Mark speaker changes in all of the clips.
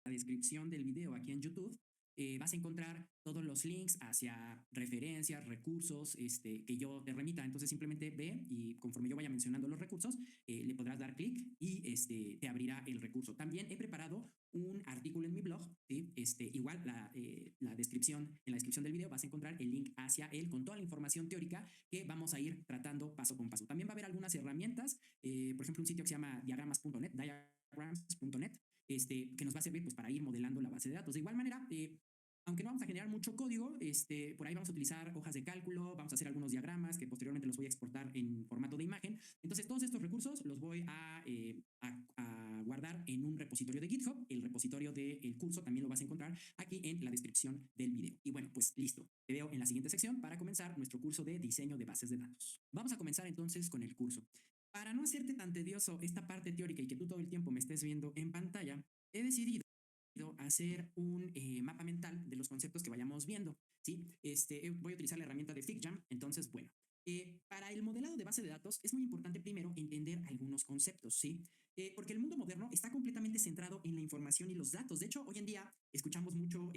Speaker 1: la descripción del video aquí en YouTube, vas a encontrar todos los links hacia referencias, recursos que yo te remita. Entonces simplemente ve y conforme yo vaya mencionando los recursos, le podrás dar clic y te abrirá el recurso. También he preparado un artículo en mi blog, ¿sí? Igual la descripción, en la descripción del video vas a encontrar el link hacia él con toda la información teórica que vamos a ir tratando paso con paso. También va a haber algunas herramientas, por ejemplo, un sitio que se llama diagrams.net, que nos va a servir pues, para ir modelando la base de datos. De igual manera, aunque no vamos a generar mucho código, por ahí vamos a utilizar hojas de cálculo, vamos a hacer algunos diagramas que posteriormente los voy a exportar en formato de imagen. Entonces, todos estos recursos los voy a guardar en un repositorio de GitHub. El repositorio del curso también lo vas a encontrar aquí en la descripción del video. Y bueno, pues listo. Te veo en la siguiente sección para comenzar nuestro curso de diseño de bases de datos. Vamos a comenzar entonces con el curso. Para no hacerte tan tedioso esta parte teórica y que tú todo el tiempo me estés viendo en pantalla, he decidido hacer un mapa mental de los conceptos que vayamos viendo, ¿sí? Voy a utilizar la herramienta de FigJam. Entonces, bueno, para el modelado de base de datos es muy importante primero entender algunos conceptos, ¿sí? Porque el mundo moderno está completamente centrado en la información y los datos. De hecho, hoy en día escuchamos mucho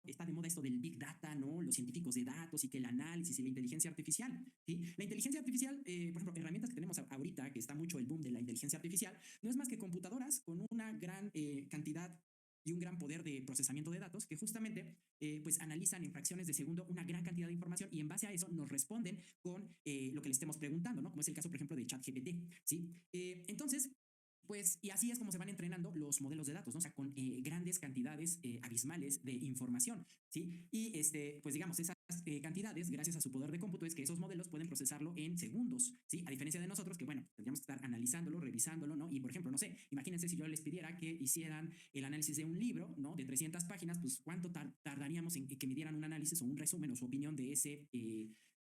Speaker 1: está de moda esto del Big Data, ¿no? Los científicos de datos y que el análisis y la inteligencia artificial, ¿sí? La inteligencia artificial, por ejemplo, herramientas que tenemos ahorita, que está mucho el boom de la inteligencia artificial, no es más que computadoras con una gran cantidad y un gran poder de procesamiento de datos que justamente pues analizan en fracciones de segundo una gran cantidad de información y en base a eso nos responden con lo que le estemos preguntando, ¿no? Como es el caso, por ejemplo, de ChatGPT, ¿sí? Entonces, pues, y así es como se van entrenando los modelos de datos, ¿no? O sea, con grandes cantidades abismales de información, ¿sí? Y pues digamos, esas cantidades, gracias a su poder de cómputo, es que esos modelos pueden procesarlo en segundos, ¿sí? A diferencia de nosotros, que bueno, tendríamos que estar analizándolo, revisándolo, ¿no? Y por ejemplo, no sé, imagínense si yo les pidiera que hicieran el análisis de un libro, ¿no? De 300 páginas, pues ¿cuánto tardaríamos en que me dieran un análisis o un resumen o su opinión de ese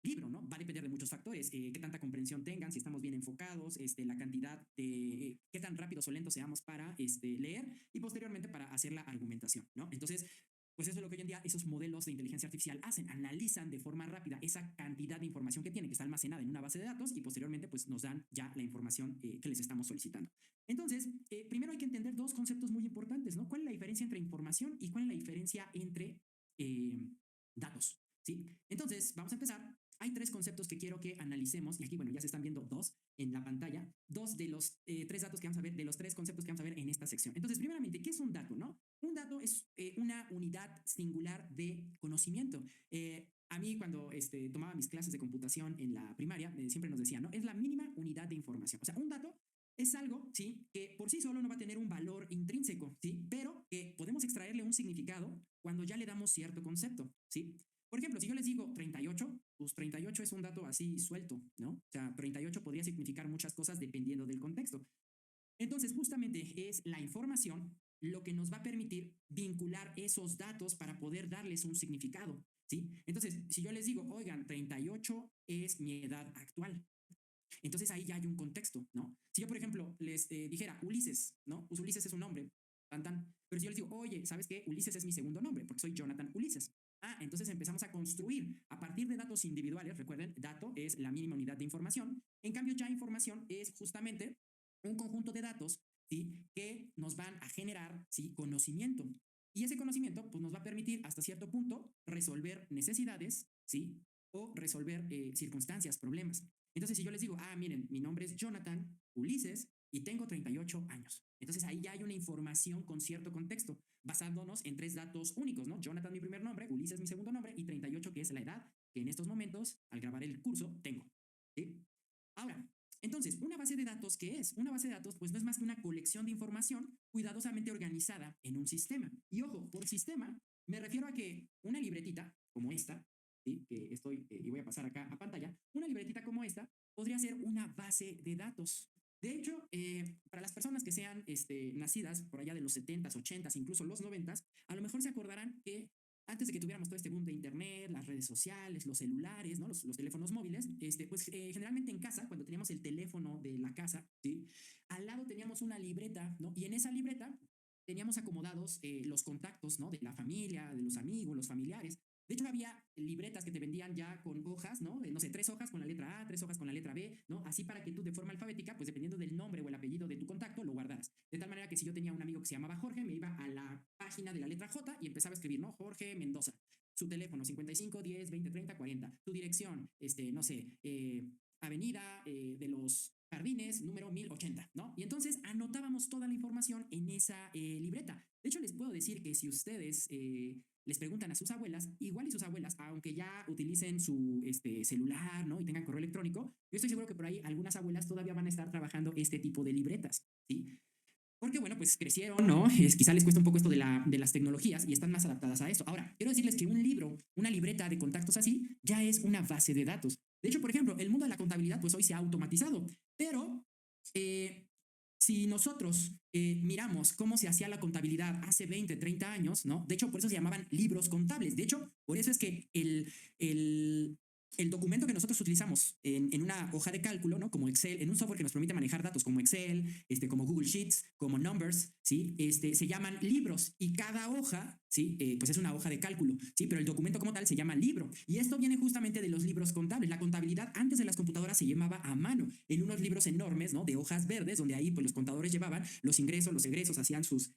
Speaker 1: libro, ¿no? Va a depender de muchos factores, qué tanta comprensión tengan, si estamos bien enfocados, la cantidad de qué tan rápidos o lentos seamos para leer y posteriormente para hacer la argumentación, ¿no? Entonces, pues eso es lo que hoy en día esos modelos de inteligencia artificial hacen, analizan de forma rápida esa cantidad de información que tienen, que está almacenada en una base de datos y posteriormente pues nos dan ya la información que les estamos solicitando. Entonces, primero hay que entender dos conceptos muy importantes, ¿no? ¿Cuál es la diferencia entre información y cuál es la diferencia entre eh, datos? ¿Sí? Entonces, vamos a empezar. Hay tres conceptos que quiero que analicemos y aquí, bueno, ya se están viendo dos en la pantalla, dos de los tres datos que vamos a ver, de los tres conceptos que vamos a ver en esta sección. Entonces, primeramente, ¿qué es un dato, no? Un dato es una unidad singular de conocimiento. A mí cuando tomaba mis clases de computación en la primaria, siempre nos decían, ¿no? Es la mínima unidad de información. O sea, un dato es algo, ¿sí? Que por sí solo no va a tener un valor intrínseco, ¿sí? Pero que podemos extraerle un significado cuando ya le damos cierto concepto, ¿sí? Por ejemplo, si yo les digo 38, pues 38 es un dato así suelto, ¿no? O sea, 38 podría significar muchas cosas dependiendo del contexto. Entonces, justamente es la información lo que nos va a permitir vincular esos datos para poder darles un significado, ¿sí? Entonces, si yo les digo, oigan, 38 es mi edad actual, entonces ahí ya hay un contexto, ¿no? Si yo, por ejemplo, les dijera Ulises, ¿no? Pues Ulises es un nombre, tan tan. Pero si yo les digo, oye, ¿sabes qué? Ulises es mi segundo nombre, porque soy Jonathan Ulises. Ah, entonces empezamos a construir a partir de datos individuales. Recuerden, dato es la mínima unidad de información. En cambio, ya información es justamente un conjunto de datos, ¿sí? Que nos van a generar, ¿sí? Conocimiento. Y ese conocimiento, pues nos va a permitir hasta cierto punto resolver necesidades, ¿sí? O resolver circunstancias, problemas. Entonces, si yo les digo, ah, miren, mi nombre es Jonathan Ulises y tengo 38 años. Entonces, ahí ya hay una información con cierto contexto, basándonos en tres datos únicos, ¿no? Jonathan, mi primer nombre, Ulises, mi segundo nombre, y 38, que es la edad que en estos momentos, al grabar el curso, tengo. ¿Sí? Ahora, entonces, una base de datos, ¿qué es? Una base de datos, pues no es más que una colección de información cuidadosamente organizada en un sistema. Y ojo, por sistema, me refiero a que una libretita como esta, ¿sí? Que estoy, y voy a pasar acá a pantalla, una libretita como esta podría ser una base de datos. De hecho, para las personas que sean nacidas por allá de los 70s, 80s, incluso los 90s, a lo mejor se acordarán que antes de que tuviéramos todo este boom de internet, las redes sociales, los celulares, ¿no? Los teléfonos móviles, pues generalmente en casa, cuando teníamos el teléfono de la casa, ¿sí? Al lado teníamos una libreta, ¿no? Y en esa libreta teníamos acomodados los contactos, ¿no? De la familia, de los amigos, los familiares. De hecho, había libretas que te vendían ya con hojas, ¿no? No sé, 3 hojas con la letra A, 3 hojas con la letra B, ¿no? Así para que tú de forma alfabética, pues dependiendo del nombre o el apellido de tu contacto, lo guardaras. De tal manera que si yo tenía un amigo que se llamaba Jorge, me iba a la página de la letra J y empezaba a escribir, ¿no? Jorge Mendoza. Su teléfono 55 10 20 30 40. Tu dirección, no sé, Avenida de los Jardines, número 1080, ¿no? Y entonces anotábamos toda la información en esa libreta. De hecho, les puedo decir que si ustedes les preguntan a sus abuelas, igual y sus abuelas, aunque ya utilicen su celular, ¿no? Y tengan correo electrónico, yo estoy seguro que por ahí algunas abuelas todavía van a estar trabajando este tipo de libretas, ¿sí? Porque, bueno, pues crecieron, ¿no? Quizá les cuesta un poco esto de las tecnologías y están más adaptadas a eso. Ahora, quiero decirles que un libro, una libreta de contactos así, ya es una base de datos. De hecho, por ejemplo, el mundo de la contabilidad, pues hoy se ha automatizado, pero eh, si nosotros miramos cómo se hacía la contabilidad hace 20, 30 años, ¿no? De hecho, por eso se llamaban libros contables. De hecho, por eso es que el documento que nosotros utilizamos en una hoja de cálculo, ¿no? Como Excel, en un software que nos permite manejar datos como Excel, como Google Sheets, como Numbers, ¿sí? Se llaman libros y cada hoja, ¿sí? Pues es una hoja de cálculo, ¿sí? Pero el documento como tal se llama libro. Y esto viene justamente de los libros contables. La contabilidad antes de las computadoras se llamaba a mano, en unos libros enormes, ¿no? De hojas verdes, donde ahí pues los contadores llevaban los ingresos, los egresos, hacían sus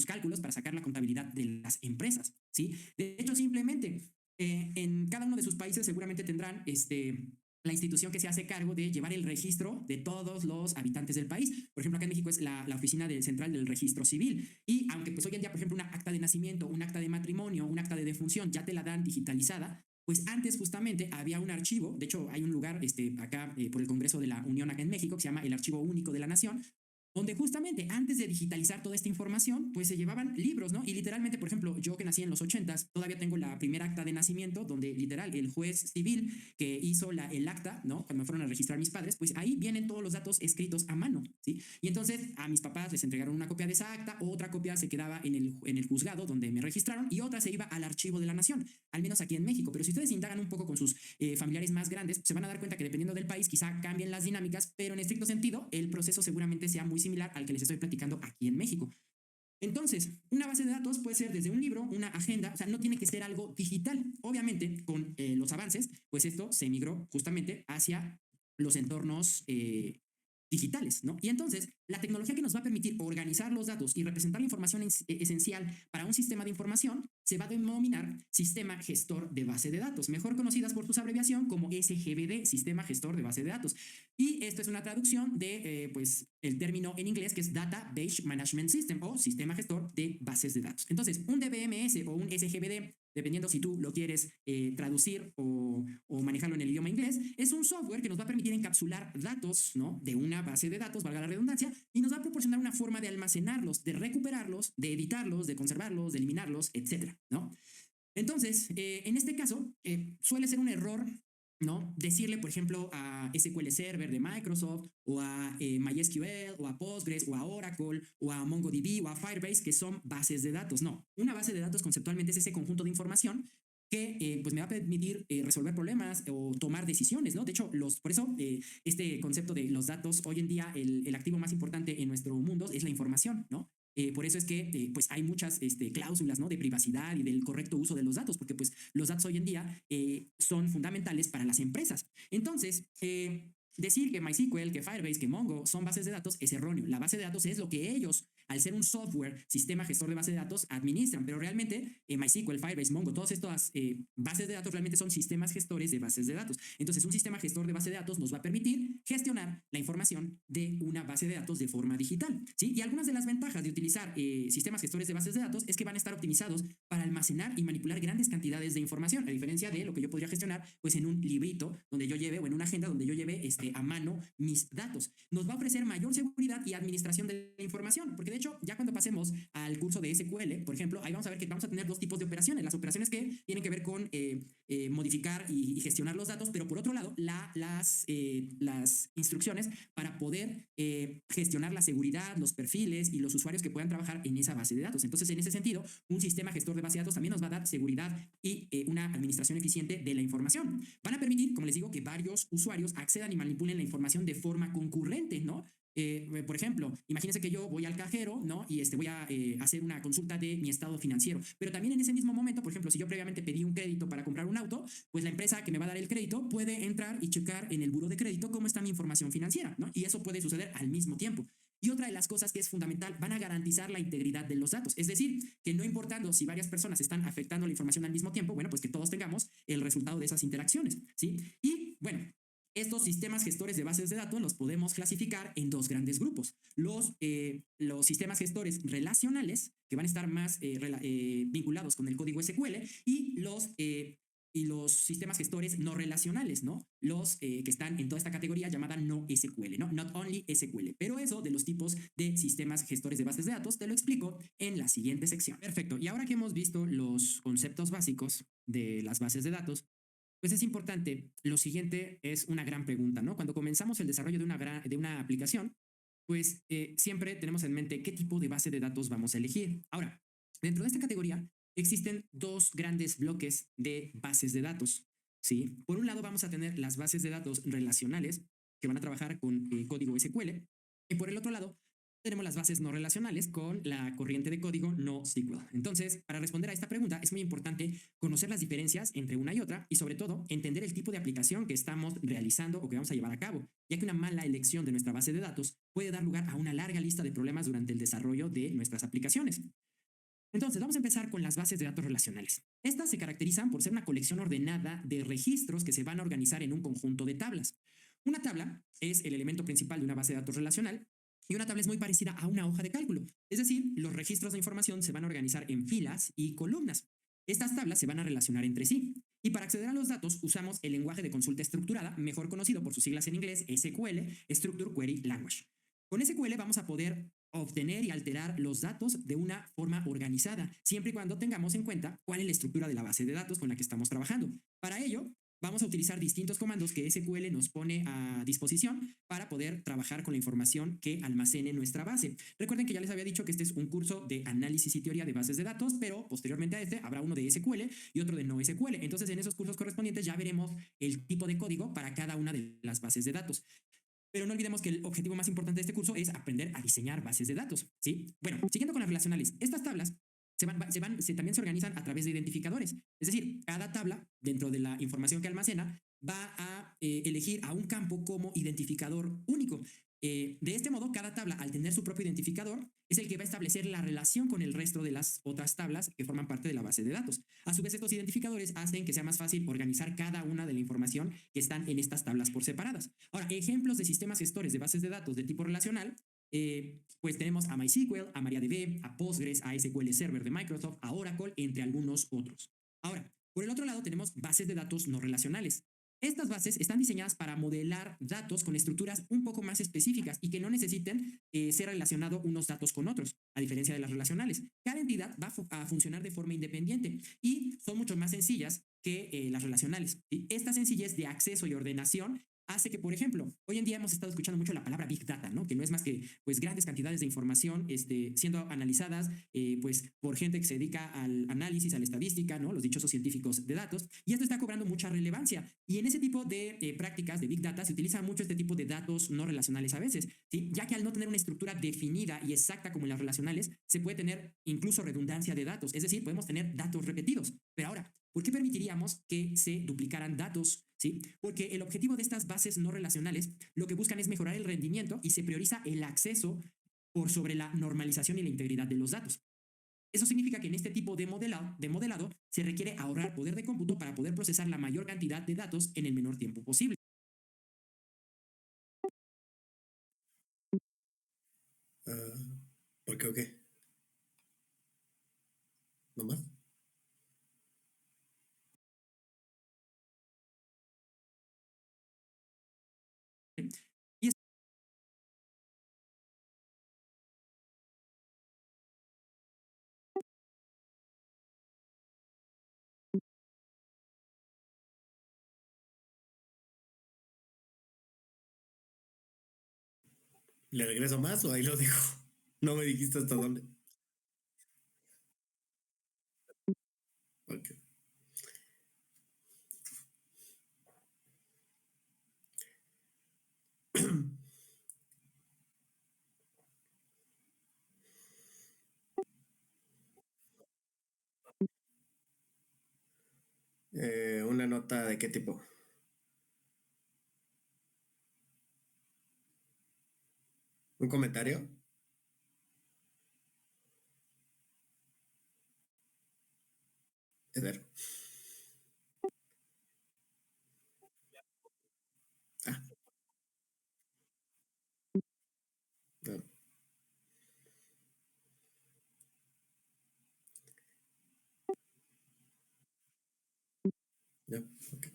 Speaker 1: cálculos para sacar la contabilidad de las empresas, ¿sí? De hecho, simplemente en cada uno de sus países seguramente tendrán la institución que se hace cargo de llevar el registro de todos los habitantes del país. Por ejemplo, acá en México es la oficina central del registro civil. Y aunque pues hoy en día, por ejemplo, una acta de nacimiento, un acta de matrimonio, un acta de defunción ya te la dan digitalizada, pues antes justamente había un archivo. De hecho, hay un lugar acá por el Congreso de la Unión acá en México que se llama el Archivo Único de la Nación, donde justamente antes de digitalizar toda esta información, pues se llevaban libros, ¿no? Y literalmente, por ejemplo, yo que nací en los 80s, todavía tengo la primera acta de nacimiento, donde literal el juez civil que hizo el acta, ¿no? Cuando me fueron a registrar mis padres, pues ahí vienen todos los datos escritos a mano, ¿sí? Y entonces a mis papás les entregaron una copia de esa acta, otra copia se quedaba en el juzgado donde me registraron y otra se iba al archivo de la nación, al menos aquí en México. Pero si ustedes indagan un poco con sus familiares más grandes, se van a dar cuenta que dependiendo del país quizá cambien las dinámicas, pero en estricto sentido el proceso seguramente sea muy similar al que les estoy platicando aquí en México. Entonces, una base de datos puede ser desde un libro, una agenda, o sea, no tiene que ser algo digital. Obviamente, con los avances, pues esto se migró justamente hacia los entornos digitales, ¿no? Y entonces, la tecnología que nos va a permitir organizar los datos y representar la información esencial para un sistema de información se va a denominar Sistema Gestor de Base de Datos, mejor conocidas por su abreviación como SGBD, Sistema Gestor de Base de Datos. Y esto es una traducción de, pues, el término en inglés que es Data Base Management System o Sistema Gestor de Bases de Datos. Entonces, un DBMS o un SGBD, dependiendo si tú lo quieres traducir o manejarlo en el idioma inglés, es un software que nos va a permitir encapsular datos, ¿no? De una base de datos, valga la redundancia, y nos va a proporcionar una forma de almacenarlos, de recuperarlos, de editarlos, de conservarlos, de eliminarlos, etcétera, ¿no? Entonces, en este caso, suele ser un error, ¿no? Decirle, por ejemplo, a SQL Server de Microsoft, o a MySQL, o a Postgres, o a Oracle, o a MongoDB, o a Firebase, que son bases de datos. No, una base de datos conceptualmente es ese conjunto de información que pues me va a permitir resolver problemas o tomar decisiones, ¿no? De hecho, por eso este concepto de los datos, hoy en día el activo más importante en nuestro mundo es la información, ¿no? Por eso es que pues hay muchas cláusulas, ¿no? De privacidad y del correcto uso de los datos, porque pues los datos hoy en día son fundamentales para las empresas. Entonces, decir que MySQL, que Firebase, que Mongo son bases de datos es erróneo. La base de datos es lo que ellos, al ser un software, sistema gestor de base de datos, administran, pero realmente MySQL, Firebase, Mongo, todas estas bases de datos realmente son sistemas gestores de bases de datos. Entonces, un sistema gestor de base de datos nos va a permitir gestionar la información de una base de datos de forma digital, ¿sí? Y algunas de las ventajas de utilizar sistemas gestores de bases de datos es que van a estar optimizados para almacenar y manipular grandes cantidades de información, a diferencia de lo que yo podría gestionar pues en un librito donde yo lleve o en una agenda donde yo lleve a mano mis datos. Nos va a ofrecer mayor seguridad y administración de la información, porque de hecho ya cuando pasemos al curso de SQL, por ejemplo, ahí vamos a ver que vamos a tener dos tipos de operaciones, las operaciones que tienen que ver con modificar y gestionar los datos, pero por otro lado las instrucciones para poder gestionar la seguridad, los perfiles y los usuarios que puedan trabajar en esa base de datos. Entonces, en ese sentido, un sistema gestor de base de datos también nos va a dar seguridad y una administración eficiente de la información. Van a permitir, como les digo, que varios usuarios accedan y manipulen la información de forma concurrente, ¿no? Por ejemplo, imagínense que yo voy al cajero, ¿no? Y voy a hacer una consulta de mi estado financiero. Pero también en ese mismo momento, por ejemplo, si yo previamente pedí un crédito para comprar un auto, pues la empresa que me va a dar el crédito puede entrar y checar en el buro de crédito cómo está mi información financiera, ¿no? Y eso puede suceder al mismo tiempo. Y otra de las cosas que es fundamental, van a garantizar la integridad de los datos. Es decir, que no importando si varias personas están afectando la información al mismo tiempo, bueno, pues que todos tengamos el resultado de esas interacciones, ¿sí? Y bueno, estos sistemas gestores de bases de datos los podemos clasificar en dos grandes grupos. Los sistemas gestores relacionales, que van a estar más vinculados con el código SQL, y los sistemas gestores no relacionales, ¿no? Los que están en toda esta categoría llamada no SQL, ¿no? Not only SQL. Pero eso de los tipos de sistemas gestores de bases de datos te lo explico en la siguiente sección. Perfecto. Y ahora que hemos visto los conceptos básicos de las bases de datos, pues es importante. Lo siguiente es una gran pregunta, ¿no? Cuando comenzamos el desarrollo de una aplicación, pues siempre tenemos en mente qué tipo de base de datos vamos a elegir. Ahora, dentro de esta categoría existen dos grandes bloques de bases de datos, ¿sí? Por un lado vamos a tener las bases de datos relacionales que van a trabajar con código SQL, y por el otro lado tenemos las bases no relacionales con la corriente de código NoSQL. Entonces, para responder a esta pregunta es muy importante conocer las diferencias entre una y otra y sobre todo entender el tipo de aplicación que estamos realizando o que vamos a llevar a cabo, ya que una mala elección de nuestra base de datos puede dar lugar a una larga lista de problemas durante el desarrollo de nuestras aplicaciones. Entonces, vamos a empezar con las bases de datos relacionales. Estas se caracterizan por ser una colección ordenada de registros que se van a organizar en un conjunto de tablas. Una tabla es el elemento principal de una base de datos relacional y una tabla es muy parecida a una hoja de cálculo. Es decir, los registros de información se van a organizar en filas y columnas. Estas tablas se van a relacionar entre sí. Y para acceder a los datos usamos el lenguaje de consulta estructurada, mejor conocido por sus siglas en inglés, SQL, Structure Query Language. Con SQL vamos a poder obtener y alterar los datos de una forma organizada, siempre y cuando tengamos en cuenta cuál es la estructura de la base de datos con la que estamos trabajando. Para ello, vamos a utilizar distintos comandos que SQL nos pone a disposición para poder trabajar con la información que almacene nuestra base. Recuerden que ya les había dicho que este es un curso de análisis y teoría de bases de datos, pero posteriormente a este habrá uno de SQL y otro de no SQL. Entonces, en esos cursos correspondientes ya veremos el tipo de código para cada una de las bases de datos. Pero no olvidemos que el objetivo más importante de este curso es aprender a diseñar bases de datos, ¿sí? Bueno, siguiendo con las relacionales, estas tablas también se organizan a través de identificadores. Es decir, cada tabla, dentro de la información que almacena, va a elegir a un campo como identificador único. De este modo, cada tabla, al tener su propio identificador, es el que va a establecer la relación con el resto de las otras tablas que forman parte de la base de datos. A su vez, estos identificadores hacen que sea más fácil organizar cada una de la información que están en estas tablas por separadas. Ahora, ejemplos de sistemas gestores de bases de datos de tipo relacional, pues tenemos a MySQL, a MariaDB, a Postgres, a SQL Server de Microsoft, a Oracle, entre algunos otros. Ahora, por el otro lado tenemos bases de datos no relacionales. Estas bases están diseñadas para modelar datos con estructuras un poco más específicas y que no necesiten ser relacionados unos datos con otros, a diferencia de las relacionales. Cada entidad va a funcionar de forma independiente y son mucho más sencillas que las relacionales. ¿Sí? Esta sencillez de acceso y ordenación hace que, por ejemplo, hoy en día hemos estado escuchando mucho la palabra Big Data, ¿no? Que no es más que pues grandes cantidades de información siendo analizadas pues por gente que se dedica al análisis, a la estadística, ¿no? Los dichosos científicos de datos. Y esto está cobrando mucha relevancia. Y en ese tipo de prácticas de Big Data se utiliza mucho este tipo de datos no relacionales a veces, ¿sí? Ya que al no tener una estructura definida y exacta como en las relacionales, se puede tener incluso redundancia de datos. Es decir, podemos tener datos repetidos. Pero ahora, ¿por qué permitiríamos que se duplicaran datos? ¿Sí? Porque el objetivo de estas bases no relacionales lo que buscan es mejorar el rendimiento y se prioriza el acceso por sobre la normalización y la integridad de los datos. Eso significa que en este tipo de modelado se requiere ahorrar poder de cómputo para poder procesar la mayor cantidad de datos en el menor tiempo posible.
Speaker 2: ¿Por qué o qué? ¿No más?
Speaker 1: Y
Speaker 2: ¿Le regreso más o ahí lo dejo? No me dijiste hasta dónde. Ok. ¿Una nota de qué tipo? ¿Un comentario? Eder. Ah, no, ya, ok.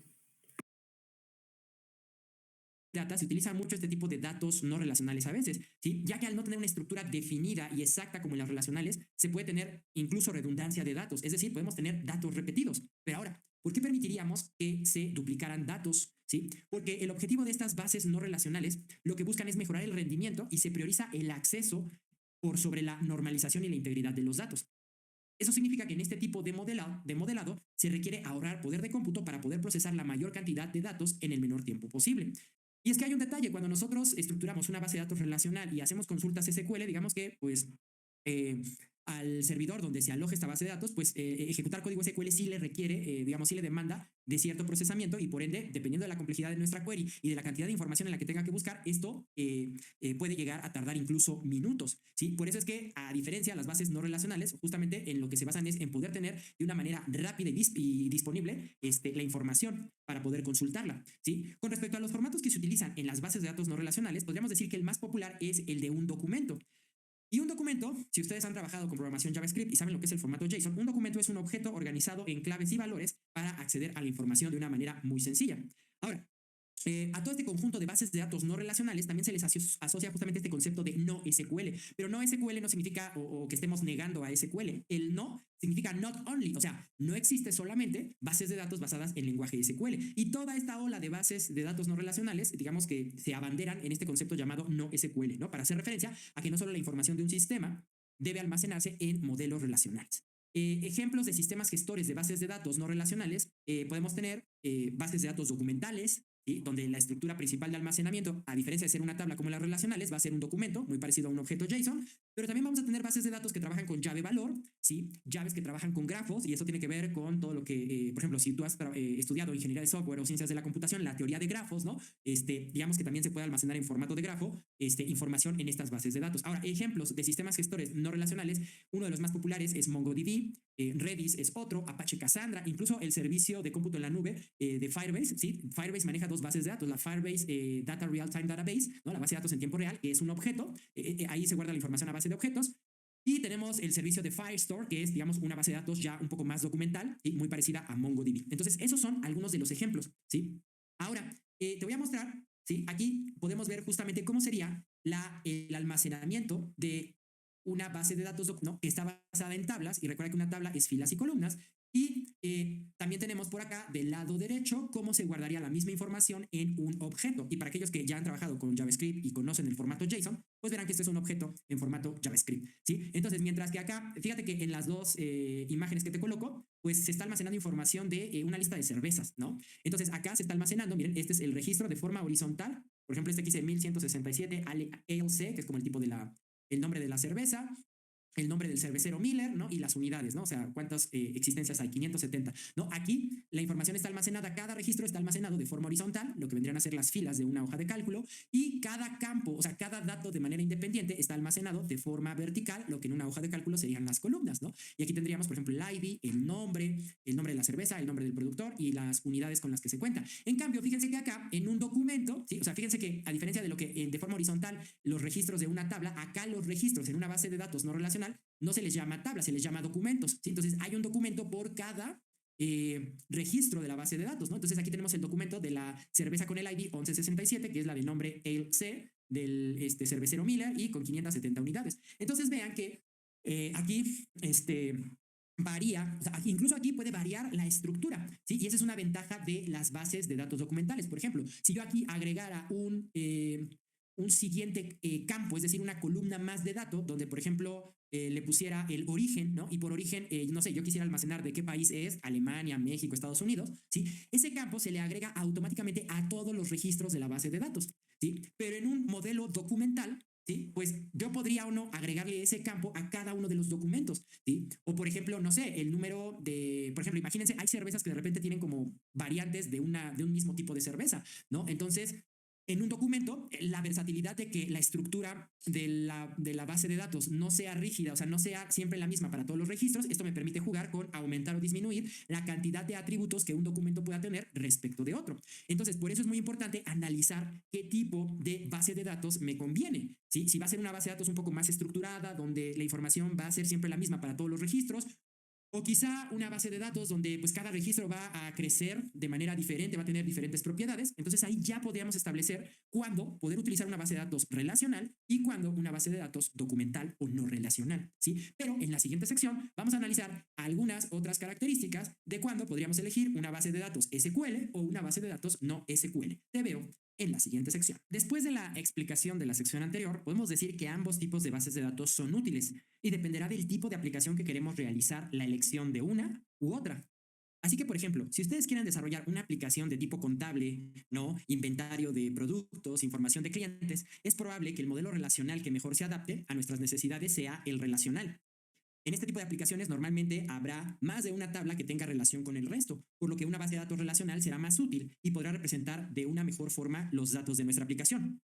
Speaker 1: Data se utiliza mucho este tipo de datos no relacionales a veces, ¿sí? Ya que al no tener una estructura definida y exacta como en las relacionales, se puede tener incluso redundancia de datos, es decir, podemos tener datos repetidos. Pero ahora, ¿por qué permitiríamos que se duplicaran datos? ¿Sí? Porque el objetivo de estas bases no relacionales lo que buscan es mejorar el rendimiento y se prioriza el acceso por sobre la normalización y la integridad de los datos. Eso significa que en este tipo de modelado se requiere ahorrar poder de cómputo para poder procesar la mayor cantidad de datos en el menor tiempo posible. Y es que hay un detalle, cuando nosotros estructuramos una base de datos relacional y hacemos consultas SQL, digamos que pues eh, al servidor donde se aloja esta base de datos, pues ejecutar código SQL sí le requiere, digamos, sí le demanda de cierto procesamiento y por ende, dependiendo de la complejidad de nuestra query y de la cantidad de información en la que tenga que buscar, esto puede llegar a tardar incluso minutos, ¿sí? Por eso es que, a diferencia de las bases no relacionales, justamente en lo que se basan es en poder tener de una manera rápida y disponible la información para poder consultarla, ¿sí? Con respecto a los formatos que se utilizan en las bases de datos no relacionales, podríamos decir que el más popular es el de un documento. Y un documento, si ustedes han trabajado con programación JavaScript y saben lo que es el formato JSON, un documento es un objeto organizado en claves y valores para acceder a la información de una manera muy sencilla. Ahora, a todo este conjunto de bases de datos no relacionales también se les asocia justamente este concepto de no SQL, pero no SQL no significa o que estemos negando a SQL. El no significa not only, o sea, no existe solamente bases de datos basadas en lenguaje SQL. Y toda esta ola de bases de datos no relacionales, digamos que se abanderan en este concepto llamado no SQL, ¿no? Para hacer referencia a que no solo la información de un sistema debe almacenarse en modelos relacionales. Ejemplos de sistemas gestores de bases de datos no relacionales, podemos tener bases de datos documentales, ¿sí? Donde la estructura principal de almacenamiento, a diferencia de ser una tabla como las relacionales, va a ser un documento muy parecido a un objeto JSON, pero también vamos a tener bases de datos que trabajan con llave valor, ¿sí? Llaves que trabajan con grafos, y eso tiene que ver con todo lo que, por ejemplo, si tú has estudiado ingeniería de software o ciencias de la computación, la teoría de grafos, ¿no? Digamos que también se puede almacenar en formato de grafo información en estas bases de datos. Ahora, ejemplos de sistemas gestores no relacionales, uno de los más populares es MongoDB, Redis es otro, Apache Cassandra, incluso el servicio de cómputo en la nube de Firebase, ¿sí? Firebase maneja dos bases de datos, la Firebase Data Real Time Database, ¿no? La base de datos en tiempo real, que es un objeto, ahí se guarda la información a base de objetos, y tenemos el servicio de Firestore, que es, digamos, una base de datos ya un poco más documental y muy parecida a MongoDB. Entonces, esos son algunos de los ejemplos, ¿sí? Ahora, te voy a mostrar, ¿sí? Aquí podemos ver justamente cómo sería el almacenamiento de una base de datos, ¿no? Que está basada en tablas, y recuerda que una tabla es filas y columnas, y también tenemos por acá del lado derecho cómo se guardaría la misma información en un objeto. Y para aquellos que ya han trabajado con JavaScript y conocen el formato JSON, pues verán que este es un objeto en formato JavaScript, ¿sí? Entonces, mientras que acá, fíjate que en las dos imágenes que te coloco, pues se está almacenando información de una lista de cervezas, ¿no? Entonces, acá se está almacenando, miren, este es el registro de forma horizontal. Por ejemplo, este aquí dice 1167 ALC, que es como el tipo de el nombre de la cerveza, el nombre del cervecero Miller, ¿no? Y las unidades, ¿no? O sea, cuántas existencias hay, 570, ¿no? Aquí la información está almacenada, cada registro está almacenado de forma horizontal, lo que vendrían a ser las filas de una hoja de cálculo, y cada campo, o sea, cada dato de manera independiente está almacenado de forma vertical, lo que en una hoja de cálculo serían las columnas, ¿no? Y aquí tendríamos, por ejemplo, el ID, el nombre de la cerveza, el nombre del productor y las unidades con las que se cuenta. En cambio, fíjense que acá en un documento, ¿sí? O sea, fíjense que a diferencia de lo que de forma horizontal los registros de una tabla, acá los registros en una base de datos no relacional no se les llama tabla, se les llama documentos, ¿sí? Entonces hay un documento por cada registro de la base de datos, ¿no? Entonces aquí tenemos el documento de la cerveza con el ID 1167, que es la de nombre ALC del cervecero Miller, y con 570 unidades. Entonces vean que aquí varía, o sea, incluso aquí puede variar la estructura, ¿sí? Y esa es una ventaja de las bases de datos documentales. Por ejemplo, si yo aquí agregara un siguiente campo, es decir, una columna más de datos, donde, por ejemplo, le pusiera el origen, ¿no? Y por origen, no sé, yo quisiera almacenar de qué país es, Alemania, México, Estados Unidos, ¿sí? Ese campo se le agrega automáticamente a todos los registros de la base de datos, ¿sí? Pero en un modelo documental, ¿sí? Pues yo podría o no agregarle ese campo a cada uno de los documentos, ¿sí? O por ejemplo, no sé, el número de, por ejemplo, imagínense, hay cervezas que de repente tienen como variantes de un mismo tipo de cerveza, ¿no? Entonces, en un documento, la versatilidad de que la estructura de la base de datos no sea rígida, o sea, no sea siempre la misma para todos los registros, esto me permite jugar con aumentar o disminuir la cantidad de atributos que un documento pueda tener respecto de otro. Entonces, por eso es muy importante analizar qué tipo de base de datos me conviene. ¿Sí? Si va a ser una base de datos un poco más estructurada, donde la información va a ser siempre la misma para todos los registros, o quizá una base de datos donde pues cada registro va a crecer de manera diferente, va a tener diferentes propiedades. Entonces ahí ya podríamos establecer cuándo poder utilizar una base de datos relacional y cuándo una base de datos documental o no relacional, ¿sí? Pero en la siguiente sección vamos a analizar algunas otras características de cuándo podríamos elegir una base de datos SQL o una base de datos no SQL. Te veo en la siguiente sección. Después de la explicación de la sección anterior, podemos decir que ambos tipos de bases de datos son útiles y dependerá del tipo de aplicación que queremos realizar la elección de una u otra. Así que, por ejemplo, si ustedes quieren desarrollar una aplicación de tipo contable, ¿no? Inventario de productos, información de clientes, es probable que el modelo relacional que mejor se adapte a nuestras necesidades sea el relacional. En este tipo de aplicaciones normalmente habrá más de una tabla que tenga relación con el resto, por lo que una base de datos relacional será más útil y podrá representar de una mejor forma los datos de nuestra aplicación.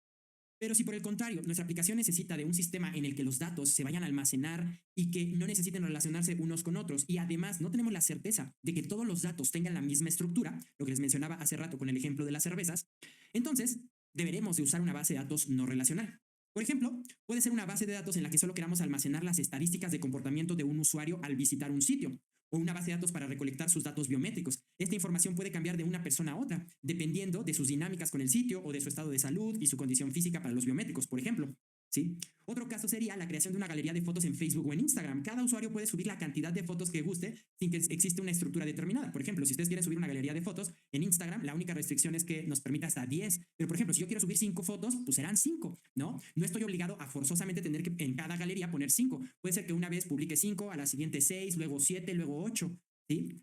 Speaker 1: Pero si por el contrario nuestra aplicación necesita de un sistema en el que los datos se vayan a almacenar y que no necesiten relacionarse unos con otros y además no tenemos la certeza de que todos los datos tengan la misma estructura, lo que les mencionaba hace rato con el ejemplo de las cervezas, entonces deberemos de usar una base de datos no relacional. Por ejemplo, puede ser una base de datos en la que solo queramos almacenar las estadísticas de comportamiento de un usuario al visitar un sitio, o una base de datos para recolectar sus datos biométricos. Esta información puede cambiar de una persona a otra, dependiendo de sus dinámicas con el sitio o de su estado de salud y su condición física para los biométricos, por ejemplo. ¿Sí? Otro caso sería la creación de una galería de fotos en Facebook o en Instagram. Cada usuario puede subir la cantidad de fotos que guste sin que exista una estructura determinada. Por ejemplo, si ustedes quieren subir una galería de fotos en Instagram, la única restricción es que nos permita hasta 10. Pero, por ejemplo, si yo quiero subir 5 fotos, pues serán 5, ¿no? No estoy obligado a forzosamente tener que en cada galería poner 5. Puede ser que una vez publique 5, a la siguiente 6, luego 7, luego 8. ¿Sí?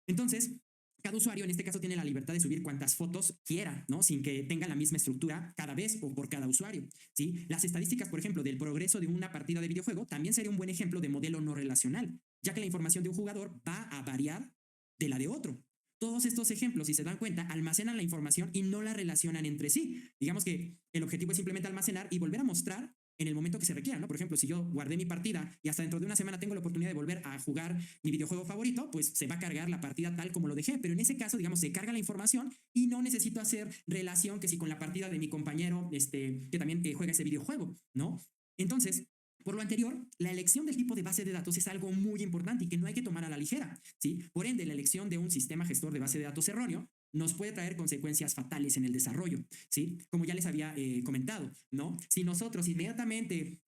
Speaker 1: Entonces, cada usuario en este caso tiene la libertad de subir cuantas fotos quiera, ¿no? Sin que tenga la misma estructura cada vez o por cada usuario, ¿sí? Las estadísticas, por ejemplo, del progreso de una partida de videojuego también sería un buen ejemplo de modelo no relacional, ya que la información de un jugador va a variar de la de otro. Todos estos ejemplos, si se dan cuenta, almacenan la información y no la relacionan entre sí. Digamos que el objetivo es simplemente almacenar y volver a mostrar en el momento que se requiera, ¿no? Por ejemplo, si yo guardé mi partida y hasta dentro de una semana tengo la oportunidad de volver a jugar mi videojuego favorito, pues se va a cargar la partida tal como lo dejé, pero en ese caso, digamos, se carga la información y no necesito hacer relación que si con la partida de mi compañero, que también juega ese videojuego, ¿no? Entonces, por lo anterior, la elección del tipo de base de datos es algo muy importante y que no hay que tomar a la ligera, ¿sí? Por ende, la elección de un sistema gestor de base de datos erróneo nos puede traer consecuencias fatales en el desarrollo, ¿sí? Como ya les había comentado, ¿no? Si nosotros inmediatamente,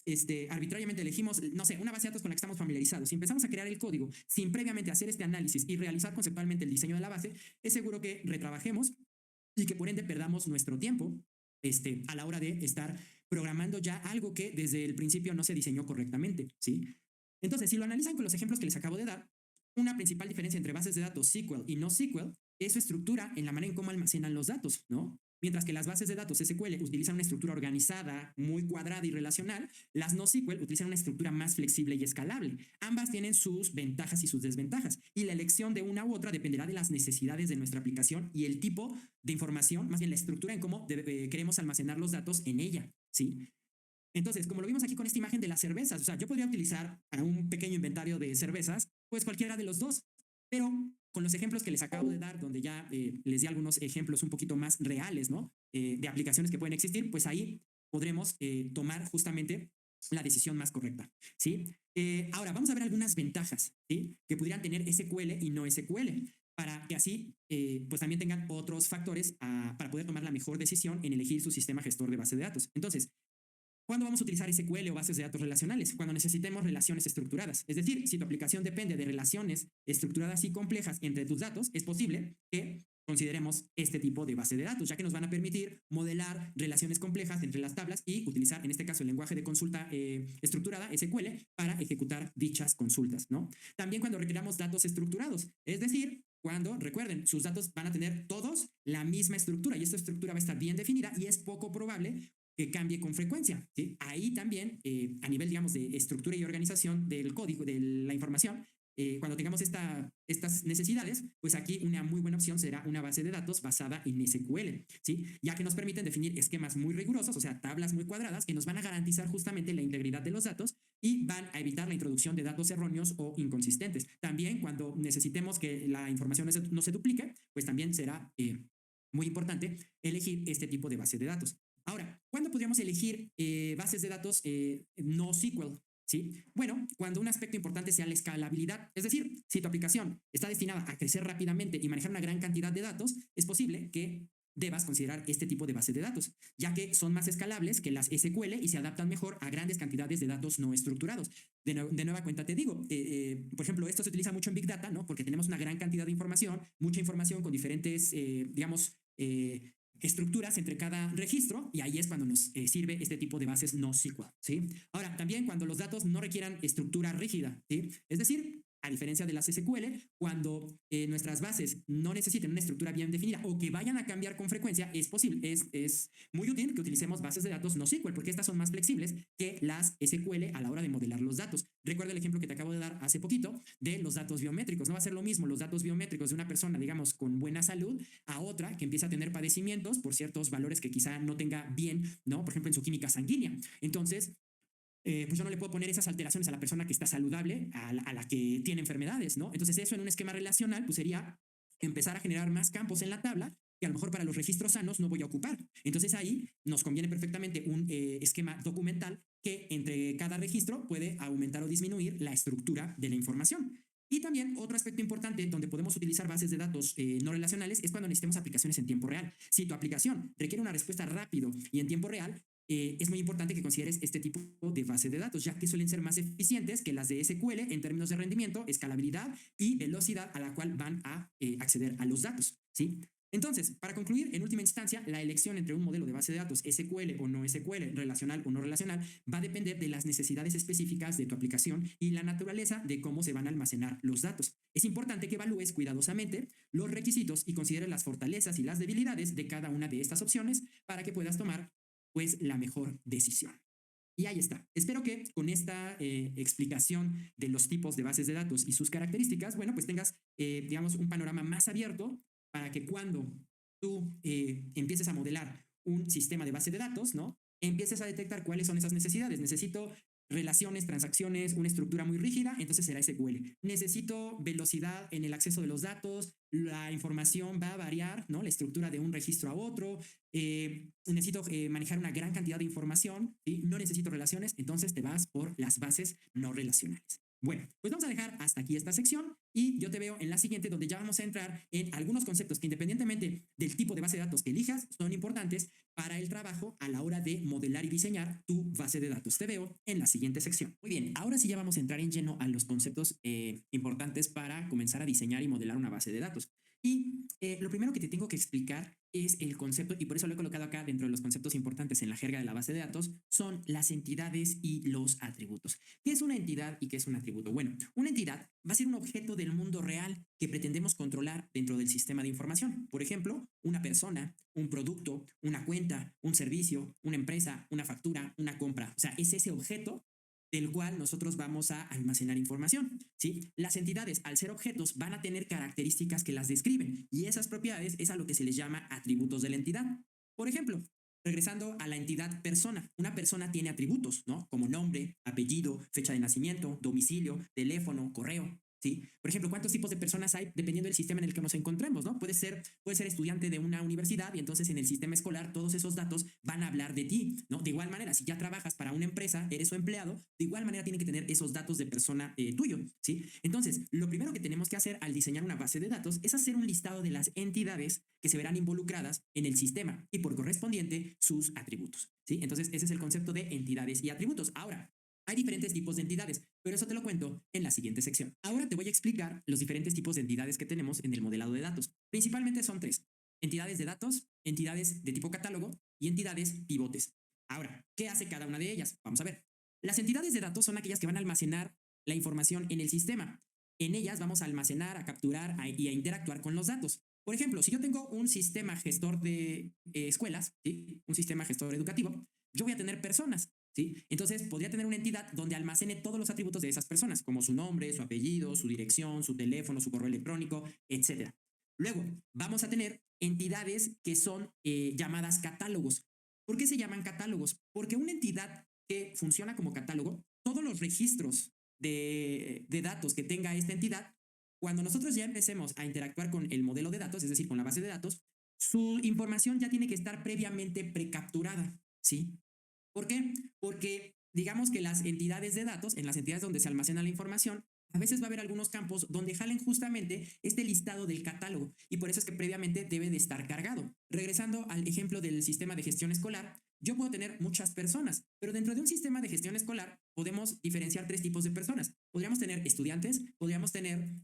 Speaker 1: arbitrariamente elegimos, no sé, una base de datos con la que estamos familiarizados, si empezamos a crear el código sin previamente hacer este análisis y realizar conceptualmente el diseño de la base, es seguro que retrabajemos y que por ende perdamos nuestro tiempo a la hora de estar programando ya algo que desde el principio no se diseñó correctamente, ¿sí? Entonces, si lo analizan con los ejemplos que les acabo de dar, una principal diferencia entre bases de datos SQL y no SQL es su estructura en la manera en cómo almacenan los datos, ¿no? Mientras que las bases de datos SQL utilizan una estructura organizada, muy cuadrada y relacional, las no SQL utilizan una estructura más flexible y escalable. Ambas tienen sus ventajas y sus desventajas, y la elección de una u otra dependerá de las necesidades de nuestra aplicación y el tipo de información, más bien la estructura en cómo queremos almacenar los datos en ella, ¿sí? Entonces, como lo vimos aquí con esta imagen de las cervezas, o sea, yo podría utilizar para un pequeño inventario de cervezas, pues cualquiera de los dos, pero con los ejemplos que les acabo de dar, donde ya les di algunos ejemplos un poquito más reales, ¿no? De aplicaciones que pueden existir, pues ahí podremos tomar justamente la decisión más correcta, ¿sí? Ahora, vamos a ver algunas ventajas, ¿sí? Que pudieran tener SQL y no SQL, para que así pues también tengan otros factores para poder tomar la mejor decisión en elegir su sistema gestor de base de datos. Entonces, ¿cuándo vamos a utilizar SQL o bases de datos relacionales? Cuando necesitemos relaciones estructuradas. Es decir, si tu aplicación depende de relaciones estructuradas y complejas entre tus datos, es posible que consideremos este tipo de base de datos, ya que nos van a permitir modelar relaciones complejas entre las tablas y utilizar, en este caso, el lenguaje de consulta estructurada, SQL, para ejecutar dichas consultas, ¿no? También cuando requeramos datos estructurados, es decir, cuando, recuerden, sus datos van a tener todos la misma estructura y esta estructura va a estar bien definida y es poco probable que cambie con frecuencia, ¿sí? Ahí también, a nivel, digamos, de estructura y organización del código, de la información, cuando tengamos estas necesidades, pues aquí una muy buena opción será una base de datos basada en SQL, ¿sí? Ya que nos permiten definir esquemas muy rigurosos, o sea, tablas muy cuadradas que nos van a garantizar justamente la integridad de los datos y van a evitar la introducción de datos erróneos o inconsistentes. También cuando necesitemos que la información no se duplique, pues también será muy importante elegir este tipo de base de datos. Ahora, ¿cuándo podríamos elegir bases de datos no SQL? ¿Sí? Bueno, cuando un aspecto importante sea la escalabilidad, es decir, si tu aplicación está destinada a crecer rápidamente y manejar una gran cantidad de datos, es posible que debas considerar este tipo de base de datos, ya que son más escalables que las SQL y se adaptan mejor a grandes cantidades de datos no estructurados. De nueva cuenta te digo, por ejemplo, esto se utiliza mucho en Big Data, ¿no? Porque tenemos una gran cantidad de información, mucha información con diferentes, digamos, estructuras entre cada registro y ahí es cuando nos sirve este tipo de bases no SQL, ¿sí? Ahora, también cuando los datos no requieran estructura rígida, ¿sí? Es decir, a diferencia de las SQL, cuando nuestras bases no necesiten una estructura bien definida o que vayan a cambiar con frecuencia, es posible, es muy útil que utilicemos bases de datos no SQL porque estas son más flexibles que las SQL a la hora de modelar los datos. Recuerda el ejemplo que te acabo de dar hace poquito de los datos biométricos. No va a ser lo mismo los datos biométricos de una persona, digamos, con buena salud a otra que empieza a tener padecimientos por ciertos valores que quizá no tenga bien, ¿no? Por ejemplo, en su química sanguínea. Entonces, pues yo no le puedo poner esas alteraciones a la persona que está saludable, a la que tiene enfermedades, ¿no? Entonces eso en un esquema relacional, pues sería empezar a generar más campos en la tabla que a lo mejor para los registros sanos no voy a ocupar. Entonces ahí nos conviene perfectamente un esquema documental que entre cada registro puede aumentar o disminuir la estructura de la información. Y también otro aspecto importante donde podemos utilizar bases de datos no relacionales es cuando necesitemos aplicaciones en tiempo real. Si tu aplicación requiere una respuesta rápido y en tiempo real, es muy importante que consideres este tipo de base de datos, ya que suelen ser más eficientes que las de SQL en términos de rendimiento, escalabilidad y velocidad a la cual van a acceder a los datos, ¿sí? Entonces, para concluir, en última instancia, la elección entre un modelo de base de datos SQL o no SQL, relacional o no relacional, va a depender de las necesidades específicas de tu aplicación y la naturaleza de cómo se van a almacenar los datos. Es importante que evalúes cuidadosamente los requisitos y consideres las fortalezas y las debilidades de cada una de estas opciones para que puedas tomar pues la mejor decisión. Y ahí está. Espero que con esta explicación de los tipos de bases de datos y sus características, bueno, pues tengas, digamos, un panorama más abierto para que cuando tú empieces a modelar un sistema de base de datos, ¿no? Empieces a detectar cuáles son esas necesidades. Necesito relaciones, transacciones, una estructura muy rígida, entonces será SQL. Necesito velocidad en el acceso de los datos, la información va a variar, ¿no? La estructura de un registro a otro, necesito manejar una gran cantidad de información, ¿sí? No necesito relaciones, entonces te vas por las bases no relacionales. Bueno, pues vamos a dejar hasta aquí esta sección y yo te veo en la siguiente donde ya vamos a entrar en algunos conceptos que independientemente del tipo de base de datos que elijas son importantes para el trabajo a la hora de modelar y diseñar tu base de datos. Te veo en la siguiente sección. Muy bien, ahora sí ya vamos a entrar en lleno a los conceptos importantes para comenzar a diseñar y modelar una base de datos. Y lo primero que te tengo que explicar es el concepto, y por eso lo he colocado acá dentro de los conceptos importantes en la jerga de la base de datos, son las entidades y los atributos. ¿Qué es una entidad y qué es un atributo? Bueno, una entidad va a ser un objeto del mundo real que pretendemos controlar dentro del sistema de información. Por ejemplo, una persona, un producto, una cuenta, un servicio, una empresa, una factura, una compra. O sea, es ese objeto del cual nosotros vamos a almacenar información, ¿sí? Las entidades, al ser objetos, van a tener características que las describen y esas propiedades es a lo que se les llama atributos de la entidad. Por ejemplo, regresando a la entidad persona, una persona tiene atributos, ¿no? Como nombre, apellido, fecha de nacimiento, domicilio, teléfono, correo, ¿sí? Por ejemplo, ¿cuántos tipos de personas hay dependiendo del sistema en el que nos encontremos, ¿no? Puede ser estudiante de una universidad y entonces en el sistema escolar todos esos datos van a hablar de ti, ¿no? De igual manera, si ya trabajas para una empresa, eres su empleado, de igual manera tienen que tener esos datos de persona tuyo, ¿sí? Entonces, lo primero que tenemos que hacer al diseñar una base de datos es hacer un listado de las entidades que se verán involucradas en el sistema y por correspondiente sus atributos, ¿sí? Entonces, ese es el concepto de entidades y atributos. Ahora, hay diferentes tipos de entidades, pero eso te lo cuento en la siguiente sección. Ahora te voy a explicar los diferentes tipos de entidades que tenemos en el modelado de datos. Principalmente son tres: entidades de datos, entidades de tipo catálogo y entidades pivotes. Ahora, ¿qué hace cada una de ellas? Vamos a ver. Las entidades de datos son aquellas que van a almacenar la información en el sistema. En ellas vamos a almacenar, a capturar y a interactuar con los datos. Por ejemplo, si yo tengo un sistema gestor de escuelas, ¿sí? Un sistema gestor educativo, yo voy a tener personas. ¿sí? Entonces, podría tener una entidad donde almacene todos los atributos de esas personas, como su nombre, su apellido, su dirección, su teléfono, su correo electrónico, etcétera. Luego, vamos a tener entidades que son llamadas catálogos. ¿Por qué se llaman catálogos? Porque una entidad que funciona como catálogo, todos los registros de datos que tenga esta entidad, cuando nosotros ya empecemos a interactuar con el modelo de datos, es decir, con la base de datos, su información ya tiene que estar previamente precapturada, ¿sí? ¿Por qué? Porque digamos que las entidades de datos, en las entidades donde se almacena la información, a veces va a haber algunos campos donde jalen justamente este listado del catálogo y por eso es que previamente debe de estar cargado. Regresando al ejemplo del sistema de gestión escolar, yo puedo tener muchas personas, pero dentro de un sistema de gestión escolar podemos diferenciar tres tipos de personas. Podríamos tener estudiantes, podríamos tener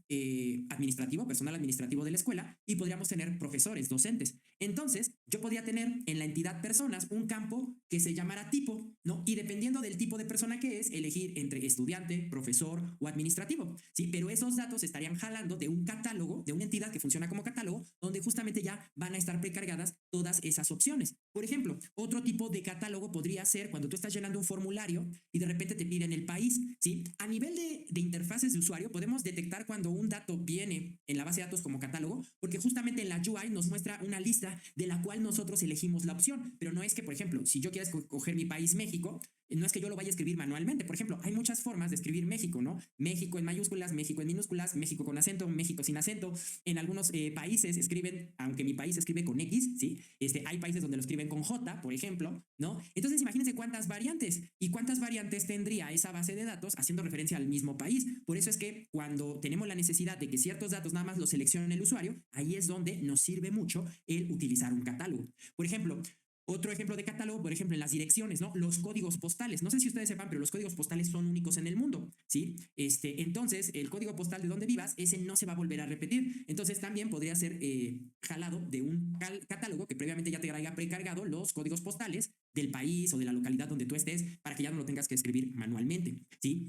Speaker 1: administrativo, personal administrativo de la escuela y podríamos tener profesores, docentes. Entonces, yo podría tener en la entidad personas un campo que se llamara tipo, ¿no? Y dependiendo del tipo de persona que es, elegir entre estudiante, profesor o administrativo, ¿sí? Pero esos datos estarían jalando de un catálogo, de una entidad que funciona como catálogo, donde justamente ya van a estar precargadas todas esas opciones. Por ejemplo, otro tipo de catálogo podría ser cuando tú estás llenando un formulario y de repente te piden el país, ¿sí? A nivel de interfaces de usuario podemos detectar cuando un dato viene en la base de datos como catálogo, porque justamente en la UI nos muestra una lista de la cual nosotros elegimos la opción, pero no es que, por ejemplo, si yo quiero escoger mi país México, no es que yo lo vaya a escribir manualmente. Por ejemplo, hay muchas formas de escribir México, ¿no? México en mayúsculas, México en minúsculas, México con acento, México sin acento. En algunos países escriben, aunque mi país escribe con X, ¿sí? Hay países donde lo escriben con J, por ejemplo, ¿no? Entonces, imagínense cuántas variantes y cuántas variantes tendría esa base de datos haciendo referencia al mismo país. Por eso es que cuando tenemos la necesidad de que ciertos datos nada más los seleccione el usuario, ahí es donde nos sirve mucho el utilizar un catálogo. Por ejemplo, otro ejemplo de catálogo, por ejemplo, en las direcciones, ¿no? Los códigos postales. No sé si ustedes sepan, pero los códigos postales son únicos en el mundo, ¿sí? Entonces, el código postal de donde vivas, ese no se va a volver a repetir. Entonces, también podría ser jalado de un catálogo que previamente ya te traiga precargado los códigos postales del país o de la localidad donde tú estés para que ya no lo tengas que escribir manualmente, ¿sí?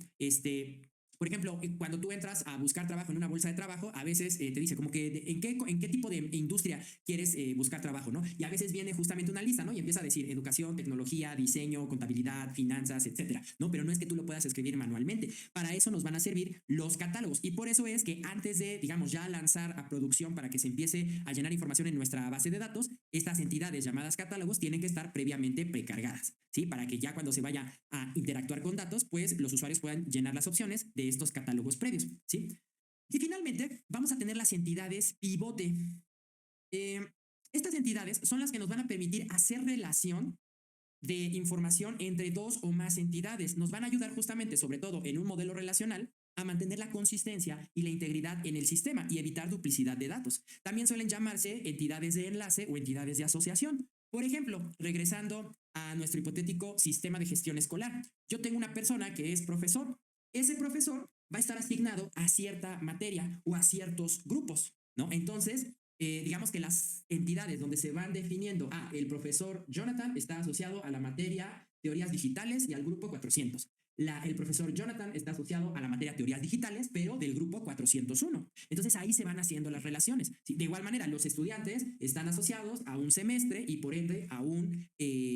Speaker 1: Por ejemplo, cuando tú entras a buscar trabajo en una bolsa de trabajo, a veces te dice como que en qué tipo de industria quieres buscar trabajo, ¿no? Y a veces viene justamente una lista, ¿no? Y empieza a decir educación, tecnología, diseño, contabilidad, finanzas, etcétera, ¿no? Pero no es que tú lo puedas escribir manualmente. Para eso nos van a servir los catálogos. Y por eso es que antes de, digamos, ya lanzar a producción para que se empiece a llenar información en nuestra base de datos, estas entidades llamadas catálogos tienen que estar previamente precargadas, ¿sí? Para que ya cuando se vaya a interactuar con datos, pues los usuarios puedan llenar las opciones de estos catálogos previos, ¿sí? Y finalmente, vamos a tener las entidades pivote. Eh, Estas entidades son las que nos van a permitir hacer relación de información entre dos o más entidades. Nos van a ayudar justamente, sobre todo en un modelo relacional, a mantener la consistencia y la integridad en el sistema y evitar duplicidad de datos. También suelen llamarse entidades de enlace o entidades de asociación. Por ejemplo, regresando a nuestro hipotético sistema de gestión escolar, yo tengo una persona que es profesor. Ese profesor va a estar asignado a cierta materia o a ciertos grupos, ¿no? Entonces, digamos que las entidades donde se van definiendo, el profesor Jonathan está asociado a la materia teorías digitales y al grupo 400. El profesor Jonathan está asociado a la materia teorías digitales, pero del grupo 401. Entonces ahí se van haciendo las relaciones. ¿Sí? De igual manera, los estudiantes están asociados a un semestre y por ende a un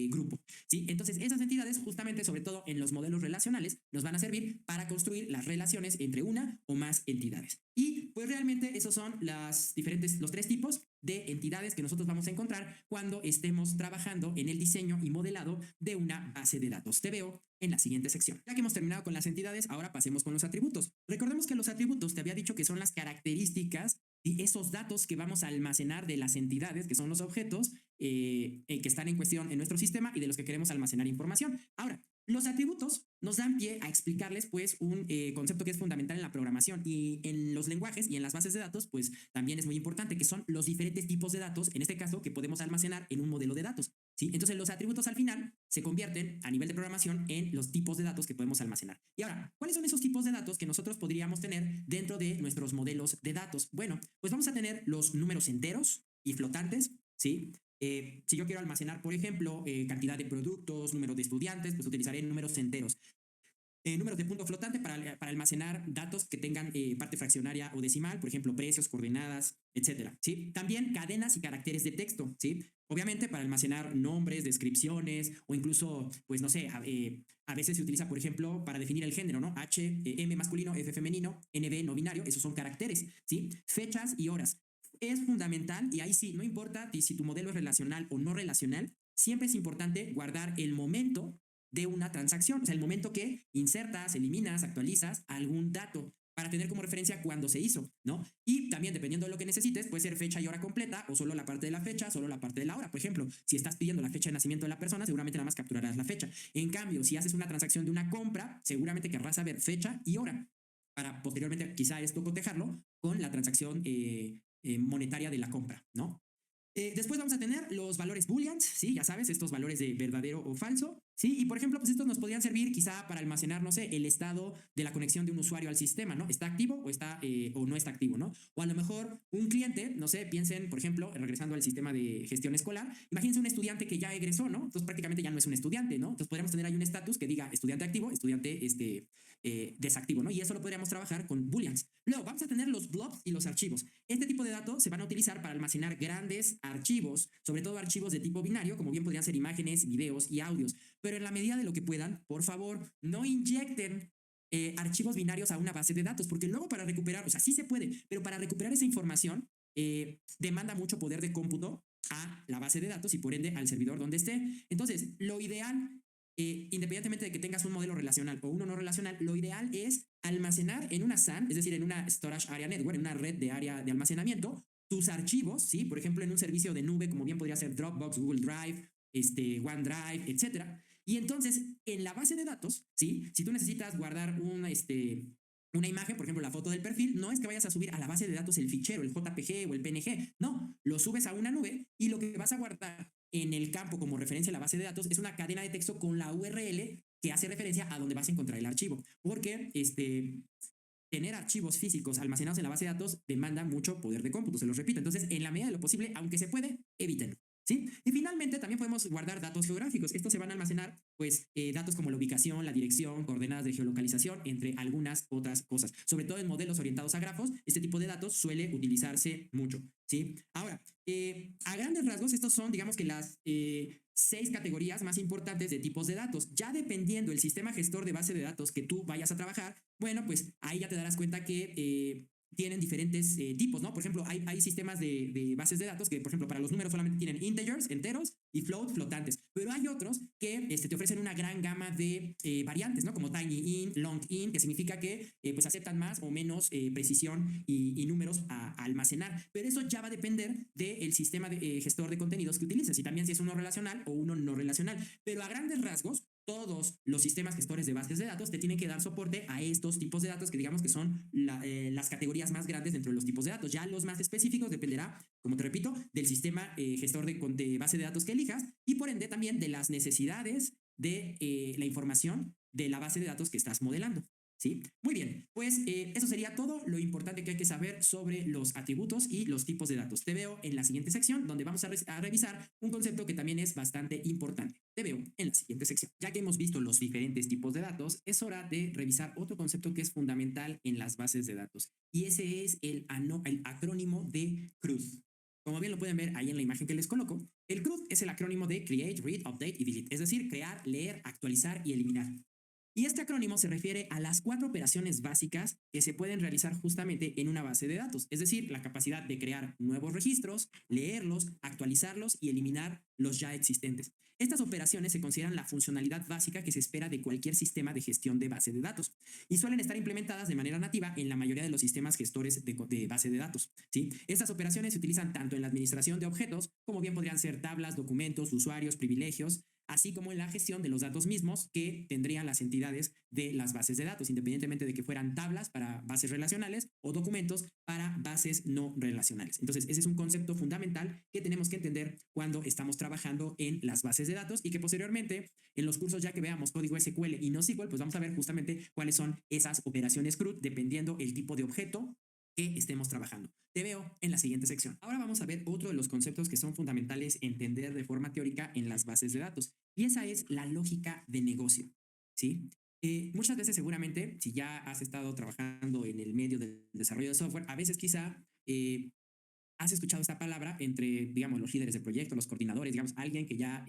Speaker 1: grupo. ¿Sí? Entonces esas entidades, justamente, sobre todo en los modelos relacionales, nos van a servir para construir las relaciones entre una o más entidades. Y pues realmente esos son los tres tipos de entidades que nosotros vamos a encontrar cuando estemos trabajando en el diseño y modelado de una base de datos. Te veo en la siguiente sección. Ya que hemos terminado con las entidades, ahora pasemos con los atributos. Recordemos que los atributos te había dicho que son las características y esos datos que vamos a almacenar de las entidades, que son los objetos que están en cuestión en nuestro sistema y de los que queremos almacenar información. Ahora, los atributos nos dan pie a explicarles pues un concepto que es fundamental en la programación y en los lenguajes y en las bases de datos pues también es muy importante, que son los diferentes tipos de datos, en este caso, que podemos almacenar en un modelo de datos, ¿sí? Entonces los atributos al final se convierten a nivel de programación en los tipos de datos que podemos almacenar. Y ahora, ¿cuáles son esos tipos de datos que nosotros podríamos tener dentro de nuestros modelos de datos? Bueno, pues vamos a tener los números enteros y flotantes, ¿sí? Si yo quiero almacenar, por ejemplo, cantidad de productos, número de estudiantes, pues utilizaré números enteros. Números de punto flotante para almacenar datos que tengan parte fraccionaria o decimal, por ejemplo, precios, coordenadas, etcétera, ¿sí? También cadenas y caracteres de texto, ¿sí? Obviamente para almacenar nombres, descripciones o incluso, pues no sé, a veces se utiliza, por ejemplo, para definir el género, ¿no? M masculino, F femenino, NB no binario, esos son caracteres, ¿sí? Fechas y horas. Es fundamental y ahí sí, no importa si tu modelo es relacional o no relacional, siempre es importante guardar el momento de una transacción, o sea, el momento que insertas, eliminas, actualizas algún dato para tener como referencia cuándo se hizo, ¿no? Y también, dependiendo de lo que necesites, puede ser fecha y hora completa o solo la parte de la fecha, solo la parte de la hora. Por ejemplo, si estás pidiendo la fecha de nacimiento de la persona, seguramente nada más capturarás la fecha. En cambio, si haces una transacción de una compra, seguramente querrás saber fecha y hora para posteriormente quizá esto cotejarlo con la transacción monetaria de la compra, ¿no? Después vamos a tener los valores booleans, ¿sí? Ya sabes, estos valores de verdadero o falso, ¿sí? Y por ejemplo, pues estos nos podrían servir quizá para almacenar, no sé, el estado de la conexión de un usuario al sistema, ¿no? ¿Está activo o, o no está activo, ¿no? O a lo mejor un cliente, no sé, piensen, por ejemplo, regresando al sistema de gestión escolar, imagínense un estudiante que ya egresó, ¿no? Entonces prácticamente ya no es un estudiante, ¿no? Entonces podríamos tener ahí un estatus que diga estudiante activo, estudiante desactivo, ¿no? Y eso lo podríamos trabajar con booleans. Luego vamos a tener los blobs y los archivos. Este tipo de datos se van a utilizar para almacenar grandes archivos, sobre todo archivos de tipo binario, como bien podrían ser imágenes, videos y audios. Pero en la medida de lo que puedan, por favor, no inyecten archivos binarios a una base de datos, porque luego para recuperar, o sea, sí se puede, pero para recuperar esa información demanda mucho poder de cómputo a la base de datos y por ende al servidor donde esté. Entonces, lo ideal independientemente de que tengas un modelo relacional o uno no relacional, lo ideal es almacenar en una SAN, es decir, en una Storage Area Network, en una red de área de almacenamiento, tus archivos, ¿sí? Por ejemplo, en un servicio de nube, como bien podría ser Dropbox, Google Drive, OneDrive, etcétera. Y entonces, en la base de datos, ¿sí? Si tú necesitas guardar una imagen, por ejemplo, la foto del perfil, no es que vayas a subir a la base de datos el fichero, el JPG o el PNG, no, lo subes a una nube y lo que vas a guardar en el campo como referencia a la base de datos es una cadena de texto con la URL que hace referencia a donde vas a encontrar el archivo. Porque tener archivos físicos almacenados en la base de datos demanda mucho poder de cómputo, se los repito. Entonces, en la medida de lo posible, aunque se puede, evítenlo. ¿Sí? Y finalmente también podemos guardar datos geográficos. Estos se van a almacenar, pues, datos como la ubicación, la dirección, coordenadas de geolocalización, entre algunas otras cosas. Sobre todo en modelos orientados a grafos, este tipo de datos suele utilizarse mucho. ¿Sí? Ahora, a grandes rasgos, estos son, digamos que las 6 categorías más importantes de tipos de datos. Ya dependiendo del sistema gestor de base de datos que tú vayas a trabajar, bueno, pues ahí ya te darás cuenta que tienen diferentes tipos, ¿no? Por ejemplo, hay sistemas de bases de datos que, por ejemplo, para los números solamente tienen integers, enteros, y float, flotantes. Pero hay otros que te ofrecen una gran gama de variantes, ¿no? Como tiny int, long int, que significa que pues aceptan más o menos precisión y números a almacenar. Pero eso ya va a depender del sistema de gestor de contenidos que utilices y también si es uno relacional o uno no relacional. Pero a grandes rasgos, todos los sistemas gestores de bases de datos te tienen que dar soporte a estos tipos de datos que digamos que son las categorías más grandes dentro de los tipos de datos. Ya los más específicos dependerá, como te repito, del sistema gestor de base de datos que elijas y por ende también de las necesidades de la información de la base de datos que estás modelando. ¿Sí? Muy bien, pues eso sería todo lo importante que hay que saber sobre los atributos y los tipos de datos. Te veo en la siguiente sección donde vamos a revisar un concepto que también es bastante importante. Te veo en la siguiente sección. Ya que hemos visto los diferentes tipos de datos, es hora de revisar otro concepto que es fundamental en las bases de datos y ese es el acrónimo de CRUD. Como bien lo pueden ver ahí en la imagen que les coloco, el CRUD es el acrónimo de Create, Read, Update y Delete, es decir, crear, leer, actualizar y eliminar. Y este acrónimo se refiere a las 4 operaciones básicas que se pueden realizar justamente en una base de datos, es decir, la capacidad de crear nuevos registros, leerlos, actualizarlos y eliminar los ya existentes. Estas operaciones se consideran la funcionalidad básica que se espera de cualquier sistema de gestión de base de datos y suelen estar implementadas de manera nativa en la mayoría de los sistemas gestores de base de datos. ¿Sí? Estas operaciones se utilizan tanto en la administración de objetos, como bien podrían ser tablas, documentos, usuarios, privilegios, así como en la gestión de los datos mismos que tendrían las entidades de las bases de datos, independientemente de que fueran tablas para bases relacionales o documentos para bases no relacionales. Entonces, ese es un concepto fundamental que tenemos que entender cuando estamos trabajando en las bases de datos y que posteriormente en los cursos ya que veamos código SQL y NoSQL, pues vamos a ver justamente cuáles son esas operaciones CRUD dependiendo el tipo de objeto que estemos trabajando. Te veo en la siguiente sección. Ahora vamos a ver otro de los conceptos que son fundamentales entender de forma teórica en las bases de datos y esa es la lógica de negocio. ¿Sí? Muchas veces seguramente, si ya has estado trabajando en el medio del desarrollo de software, a veces quizá has escuchado esta palabra entre, digamos, los líderes del proyecto, los coordinadores, digamos, alguien que ya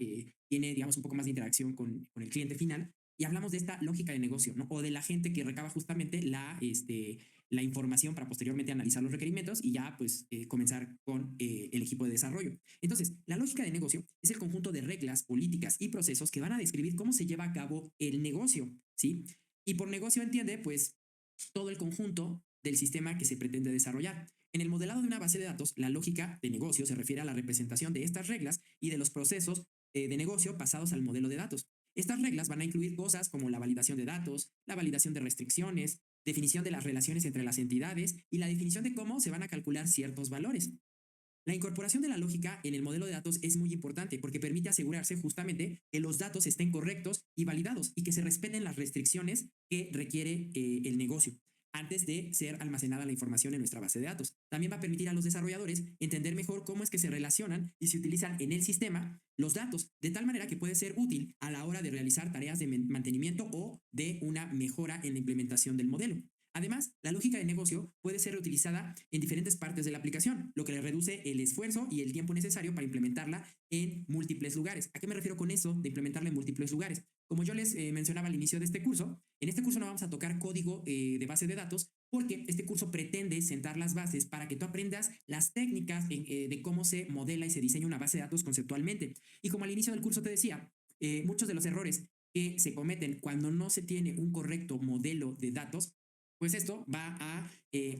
Speaker 1: tiene, digamos, un poco más de interacción con el cliente final. Y hablamos de esta lógica de negocio, ¿no? O de la gente que recaba justamente la información para posteriormente analizar los requerimientos y ya, pues, comenzar con el equipo de desarrollo. Entonces, la lógica de negocio es el conjunto de reglas, políticas y procesos que van a describir cómo se lleva a cabo el negocio, ¿sí? Y por negocio entiende, pues, todo el conjunto del sistema que se pretende desarrollar. En el modelado de una base de datos, la lógica de negocio se refiere a la representación de estas reglas y de los procesos de negocio pasados al modelo de datos. Estas reglas van a incluir cosas como la validación de datos, la validación de restricciones, definición de las relaciones entre las entidades y la definición de cómo se van a calcular ciertos valores. La incorporación de la lógica en el modelo de datos es muy importante porque permite asegurarse justamente que los datos estén correctos y validados y que se respeten las restricciones que requiere el negocio antes de ser almacenada la información en nuestra base de datos. También va a permitir a los desarrolladores entender mejor cómo es que se relacionan y se utilizan en el sistema los datos, de tal manera que puede ser útil a la hora de realizar tareas de mantenimiento o de una mejora en la implementación del modelo. Además, la lógica de negocio puede ser reutilizada en diferentes partes de la aplicación, lo que le reduce el esfuerzo y el tiempo necesario para implementarla en múltiples lugares. ¿A qué me refiero con eso de implementarla en múltiples lugares? Como yo les mencionaba al inicio de este curso, en este curso no vamos a tocar código de base de datos porque este curso pretende sentar las bases para que tú aprendas las técnicas de cómo se modela y se diseña una base de datos conceptualmente. Y como al inicio del curso te decía, muchos de los errores que se cometen cuando no se tiene un correcto modelo de datos, pues esto va a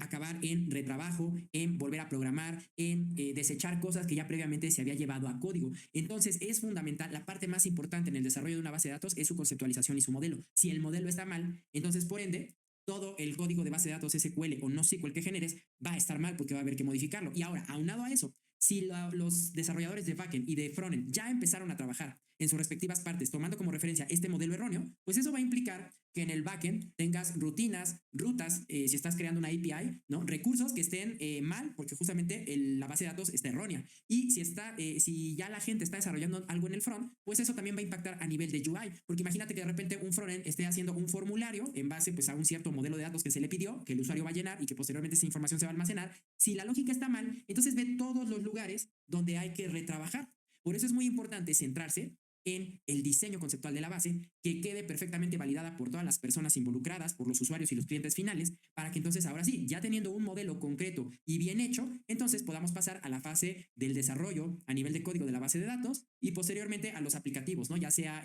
Speaker 1: acabar en retrabajo, en volver a programar, en desechar cosas que ya previamente se había llevado a código. Entonces es fundamental, la parte más importante en el desarrollo de una base de datos es su conceptualización y su modelo. Si el modelo está mal, entonces por ende todo el código de base de datos SQL o NoSQL que generes va a estar mal porque va a haber que modificarlo. Y ahora, aunado a eso, si los desarrolladores de backend y de frontend ya empezaron a trabajar en sus respectivas partes tomando como referencia este modelo erróneo, pues eso va a implicar que en el backend tengas rutinas, rutas, si estás creando una API, ¿no? Recursos que estén mal porque justamente la base de datos está errónea. Y si ya la gente está desarrollando algo en el front, pues eso también va a impactar a nivel de UI, porque imagínate que de repente un frontend esté haciendo un formulario en base pues a un cierto modelo de datos que se le pidió, que el usuario va a llenar y que posteriormente esa información se va a almacenar. Si la lógica está mal, entonces ve todos los lugares donde hay que retrabajar. Por eso es muy importante centrarse en el diseño conceptual de la base, que quede perfectamente validada por todas las personas involucradas, por los usuarios y los clientes finales, para que entonces ahora sí, ya teniendo un modelo concreto y bien hecho, entonces podamos pasar a la fase del desarrollo a nivel de código de la base de datos y posteriormente a los aplicativos, ¿no? Ya sea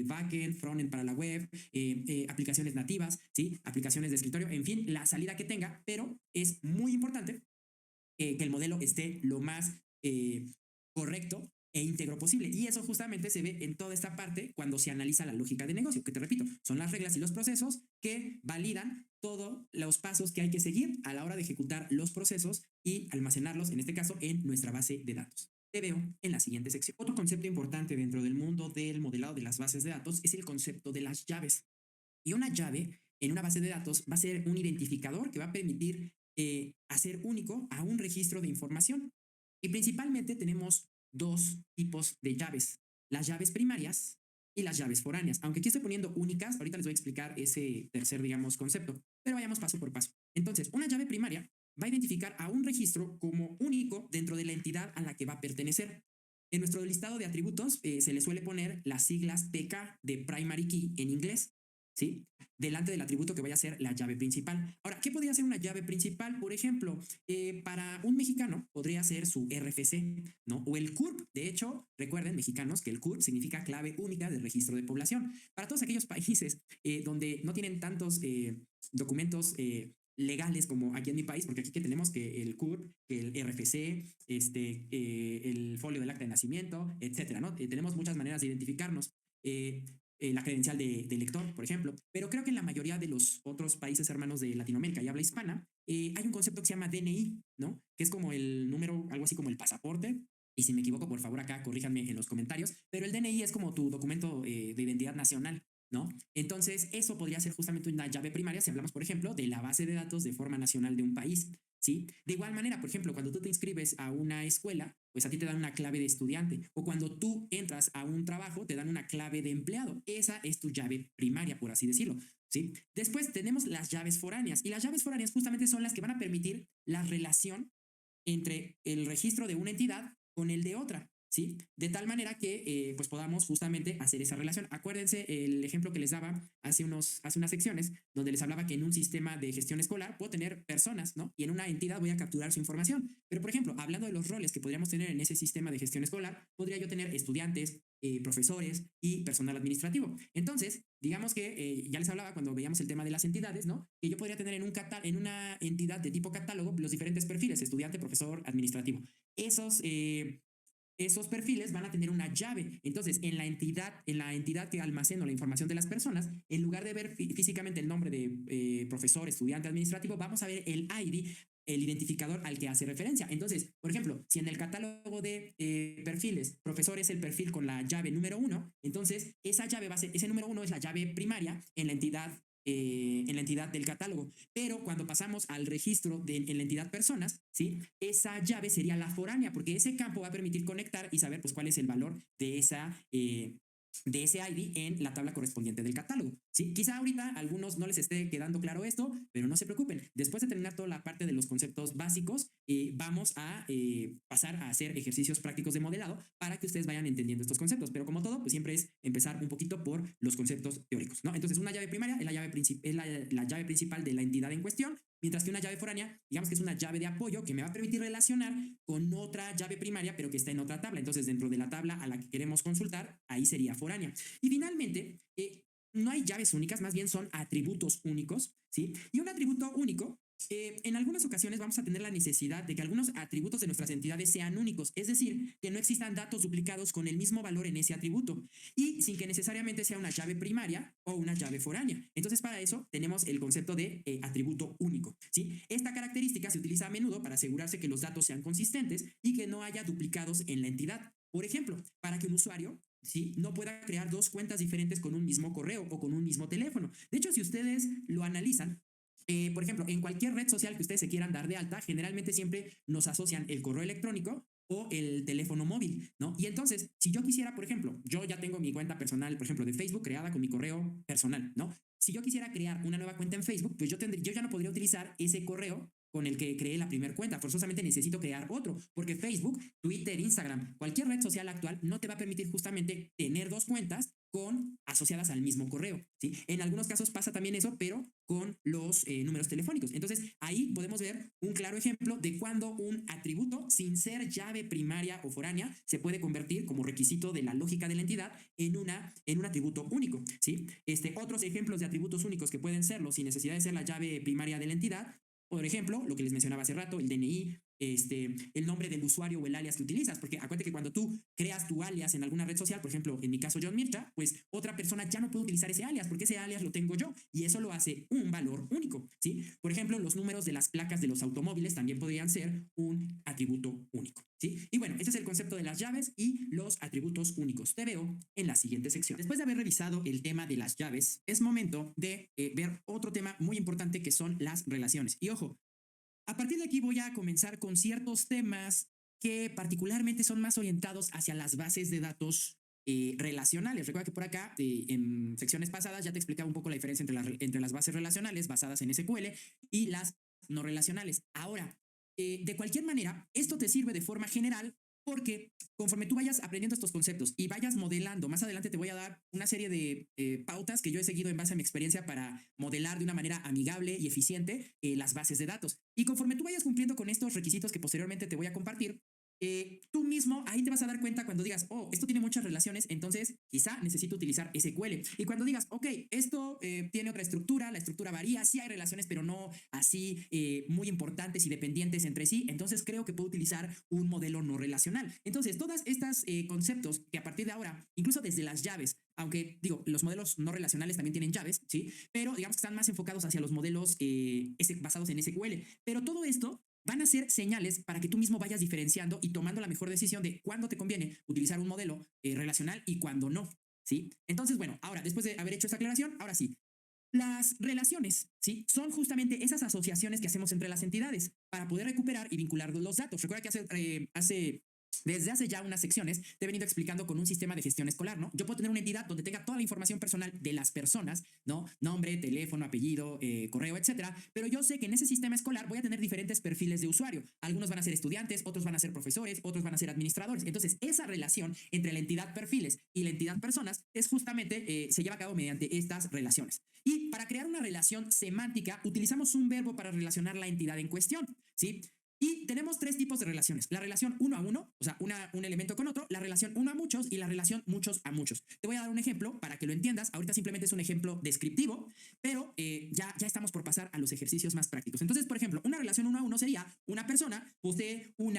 Speaker 1: backend, frontend para la web, aplicaciones nativas, ¿sí? Aplicaciones de escritorio, en fin, la salida que tenga, pero es muy importante que el modelo esté lo más correcto e íntegro posible. Y eso justamente se ve en toda esta parte cuando se analiza la lógica de negocio, que te repito, son las reglas y los procesos que validan todos los pasos que hay que seguir a la hora de ejecutar los procesos y almacenarlos, en este caso, en nuestra base de datos. Te veo en la siguiente sección. Otro concepto importante dentro del mundo del modelado de las bases de datos es el concepto de las llaves. Y una llave en una base de datos va a ser un identificador que va a permitir hacer único a un registro de información. Y principalmente tenemos dos tipos de llaves, las llaves primarias y las llaves foráneas. Aunque aquí estoy poniendo únicas, ahorita les voy a explicar ese tercer, digamos, concepto, pero vayamos paso por paso. Entonces, una llave primaria va a identificar a un registro como único dentro de la entidad a la que va a pertenecer. En nuestro listado de atributos se le suele poner las siglas PK de Primary Key en inglés, ¿sí? Delante del atributo que vaya a ser la llave principal. Ahora, ¿qué podría ser una llave principal? Por ejemplo, para un mexicano podría ser su RFC, ¿no? O el CURP. De hecho, recuerden, mexicanos, que el CURP significa clave única de registro de población. Para todos aquellos países donde no tienen tantos documentos legales como aquí en mi país, porque aquí que tenemos que el CURP, que el RFC, el folio del acta de nacimiento, etcétera, ¿no? Tenemos muchas maneras de identificarnos. La credencial de lector, por ejemplo, pero creo que en la mayoría de los otros países hermanos de Latinoamérica y habla hispana, hay un concepto que se llama DNI, ¿no? Que es como el número, algo así como el pasaporte, y si me equivoco, por favor, acá corríjanme en los comentarios, pero el DNI es como tu documento de identidad nacional, ¿no? Entonces, eso podría ser justamente una llave primaria si hablamos, por ejemplo, de la base de datos de forma nacional de un país, ¿sí? De igual manera, por ejemplo, cuando tú te inscribes a una escuela, pues a ti te dan una clave de estudiante, o cuando tú entras a un trabajo, te dan una clave de empleado. Esa es tu llave primaria, por así decirlo, ¿sí? Después tenemos las llaves foráneas, y las llaves foráneas justamente son las que van a permitir la relación entre el registro de una entidad con el de otra. ¿Sí? De tal manera que pues podamos justamente hacer esa relación. Acuérdense el ejemplo que les daba hace unas secciones, donde les hablaba que en un sistema de gestión escolar puedo tener personas, ¿no? Y en una entidad voy a capturar su información. Pero, por ejemplo, hablando de los roles que podríamos tener en ese sistema de gestión escolar, podría yo tener estudiantes, profesores y personal administrativo. Entonces, digamos que ya les hablaba cuando veíamos el tema de las entidades, ¿no? Que yo podría tener en una entidad de tipo catálogo los diferentes perfiles, estudiante, profesor, administrativo. Esos perfiles van a tener una llave. Entonces, en la entidad que almaceno la información de las personas, en lugar de ver físicamente el nombre de profesor, estudiante, administrativo, vamos a ver el ID, el identificador al que hace referencia. Entonces, por ejemplo, si en el catálogo de perfiles, profesor es el perfil con la llave número 1, entonces esa llave va a ser, ese número 1 es la llave primaria en la entidad del catálogo. Pero cuando pasamos al registro en la entidad personas, ¿sí? Esa llave sería la foránea, porque ese campo va a permitir conectar y saber pues, cuál es el valor de de ese ID en la tabla correspondiente del catálogo. ¿Sí? Quizá ahorita a algunos no les esté quedando claro esto, pero no se preocupen. Después de terminar toda la parte de los conceptos básicos, vamos a pasar a hacer ejercicios prácticos de modelado para que ustedes vayan entendiendo estos conceptos. Pero como todo, pues siempre es empezar un poquito por los conceptos teóricos, ¿no? Entonces, una llave primaria es la llave principal de la entidad en cuestión, mientras que una llave foránea, digamos que es una llave de apoyo que me va a permitir relacionar con otra llave primaria, pero que está en otra tabla. Entonces, dentro de la tabla a la que queremos consultar, ahí sería foránea. Y finalmente, no hay llaves únicas, más bien son atributos únicos, ¿sí? Y un atributo único, en algunas ocasiones vamos a tener la necesidad de que algunos atributos de nuestras entidades sean únicos, es decir, que no existan datos duplicados con el mismo valor en ese atributo y sin que necesariamente sea una llave primaria o una llave foránea. Entonces, para eso tenemos el concepto de atributo único, ¿sí? Esta característica se utiliza a menudo para asegurarse que los datos sean consistentes y que no haya duplicados en la entidad. Por ejemplo, para que un usuario, ¿sí?, no pueda crear dos cuentas diferentes con un mismo correo o con un mismo teléfono. De hecho, si ustedes lo analizan, por ejemplo, en cualquier red social que ustedes se quieran dar de alta, generalmente siempre nos asocian el correo electrónico o el teléfono móvil, ¿no? Y entonces, si yo quisiera, por ejemplo, yo ya tengo mi cuenta personal, por ejemplo, de Facebook creada con mi correo personal, ¿no? Si yo quisiera crear una nueva cuenta en Facebook, pues yo ya no podría utilizar ese correo con el que creé la primera cuenta. Forzosamente necesito crear otro, porque Facebook, Twitter, Instagram, cualquier red social actual no te va a permitir justamente tener dos cuentas asociadas al mismo correo, ¿sí? En algunos casos pasa también eso, pero con los números telefónicos. Entonces, ahí podemos ver un claro ejemplo de cuando un atributo, sin ser llave primaria o foránea, se puede convertir como requisito de la lógica de la entidad en un atributo único, ¿sí? Otros ejemplos de atributos únicos que pueden serlo sin necesidad de ser la llave primaria de la entidad, por ejemplo, lo que les mencionaba hace rato, el DNI, el nombre del usuario o el alias que utilizas, porque acuérdate que cuando tú creas tu alias en alguna red social, por ejemplo, en mi caso John Mircha, pues otra persona ya no puede utilizar ese alias porque ese alias lo tengo yo y eso lo hace un valor único, ¿sí? Por ejemplo, los números de las placas de los automóviles también podrían ser un atributo único, ¿sí? Y bueno, ese es el concepto de las llaves y los atributos únicos. Te veo en la siguiente sección. Después de haber revisado el tema de las llaves, es momento de ver otro tema muy importante que son las relaciones. Y ojo, a partir de aquí voy a comenzar con ciertos temas que particularmente son más orientados hacia las bases de datos relacionales. Recuerda que por acá, en secciones pasadas, ya te explicaba un poco la diferencia entre las bases relacionales basadas en SQL y las no relacionales. Ahora, de cualquier manera, esto te sirve de forma general porque conforme tú vayas aprendiendo estos conceptos y vayas modelando, más adelante te voy a dar una serie de pautas que yo he seguido en base a mi experiencia para modelar de una manera amigable y eficiente las bases de datos. Y conforme tú vayas cumpliendo con estos requisitos que posteriormente te voy a compartir, tú mismo ahí te vas a dar cuenta cuando digas, oh, esto tiene muchas relaciones, entonces quizá necesito utilizar SQL. Y cuando digas, ok, esto tiene otra estructura, la estructura varía, sí hay relaciones, pero no así muy importantes y dependientes entre sí, entonces creo que puedo utilizar un modelo no relacional. Entonces, todas estas conceptos que a partir de ahora, incluso desde las llaves, aunque digo, los modelos no relacionales también tienen llaves, ¿sí? Pero digamos que están más enfocados hacia los modelos basados en SQL. Pero todo esto van a ser señales para que tú mismo vayas diferenciando y tomando la mejor decisión de cuándo te conviene utilizar un modelo relacional y cuándo no, ¿sí? Entonces, bueno, ahora, después de haber hecho esta aclaración, ahora sí, las relaciones, ¿sí?, son justamente esas asociaciones que hacemos entre las entidades para poder recuperar y vincular los datos. Recuerda que hace desde hace ya unas secciones te he venido explicando con un sistema de gestión escolar, ¿no? Yo puedo tener una entidad donde tenga toda la información personal de las personas, ¿no? Nombre, teléfono, apellido, correo, etcétera. Pero yo sé que en ese sistema escolar voy a tener diferentes perfiles de usuario. Algunos van a ser estudiantes, otros van a ser profesores, otros van a ser administradores. Entonces, esa relación entre la entidad perfiles y la entidad personas es justamente, se lleva a cabo mediante estas relaciones. Y para crear una relación semántica, utilizamos un verbo para relacionar la entidad en cuestión, ¿sí? Y tenemos tres tipos de relaciones. La relación uno a uno, o sea, un elemento con otro, la relación uno a muchos y la relación muchos a muchos. Te voy a dar un ejemplo para que lo entiendas. Ahorita simplemente es un ejemplo descriptivo, pero ya estamos por pasar a los ejercicios más prácticos. Entonces, por ejemplo, una relación uno a uno sería una persona posee un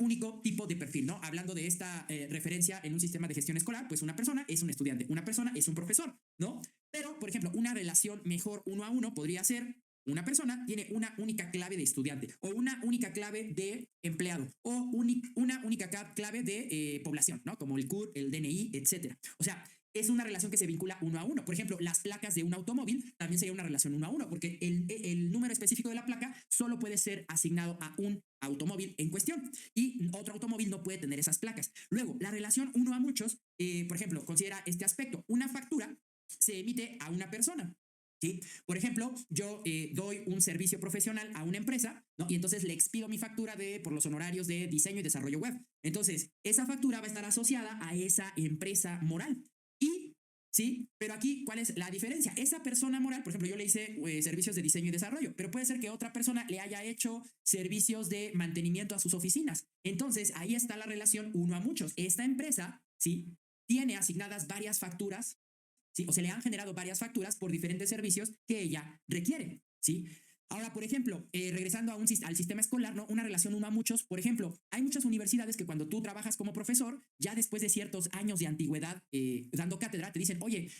Speaker 1: único tipo de perfil, ¿no? Hablando de esta referencia en un sistema de gestión escolar, pues una persona es un estudiante, una persona es un profesor, ¿no? Pero, por ejemplo, una relación mejor uno a uno podría ser una persona tiene una única clave de estudiante o una única clave de empleado o una única clave de población, ¿no? Como el CUR, el DNI, etcétera. O sea, es una relación que se vincula uno a uno. Por ejemplo, las placas de un automóvil también sería una relación uno a uno, porque el número específico de la placa solo puede ser asignado a un automóvil en cuestión y otro automóvil no puede tener esas placas. Luego, la relación uno a muchos, por ejemplo, considera este aspecto. Una factura se emite a una persona. ¿Sí? Por ejemplo, yo doy un servicio profesional a una empresa, ¿no? Y entonces le expido mi factura por los honorarios de diseño y desarrollo web. Entonces, esa factura va a estar asociada a esa empresa moral. Y, ¿sí? Pero aquí, ¿cuál es la diferencia? Esa persona moral, por ejemplo, yo le hice servicios de diseño y desarrollo, pero puede ser que otra persona le haya hecho servicios de mantenimiento a sus oficinas. Entonces, ahí está la relación uno a muchos. Esta empresa, ¿sí? Tiene asignadas varias facturas, ¿sí? O se le han generado varias facturas por diferentes servicios que ella requiere, ¿sí? Ahora, por ejemplo, regresando al sistema escolar, ¿no? Una relación uno a muchos, por ejemplo, hay muchas universidades que cuando tú trabajas como profesor, ya después de ciertos años de antigüedad dando cátedra, te dicen, oye,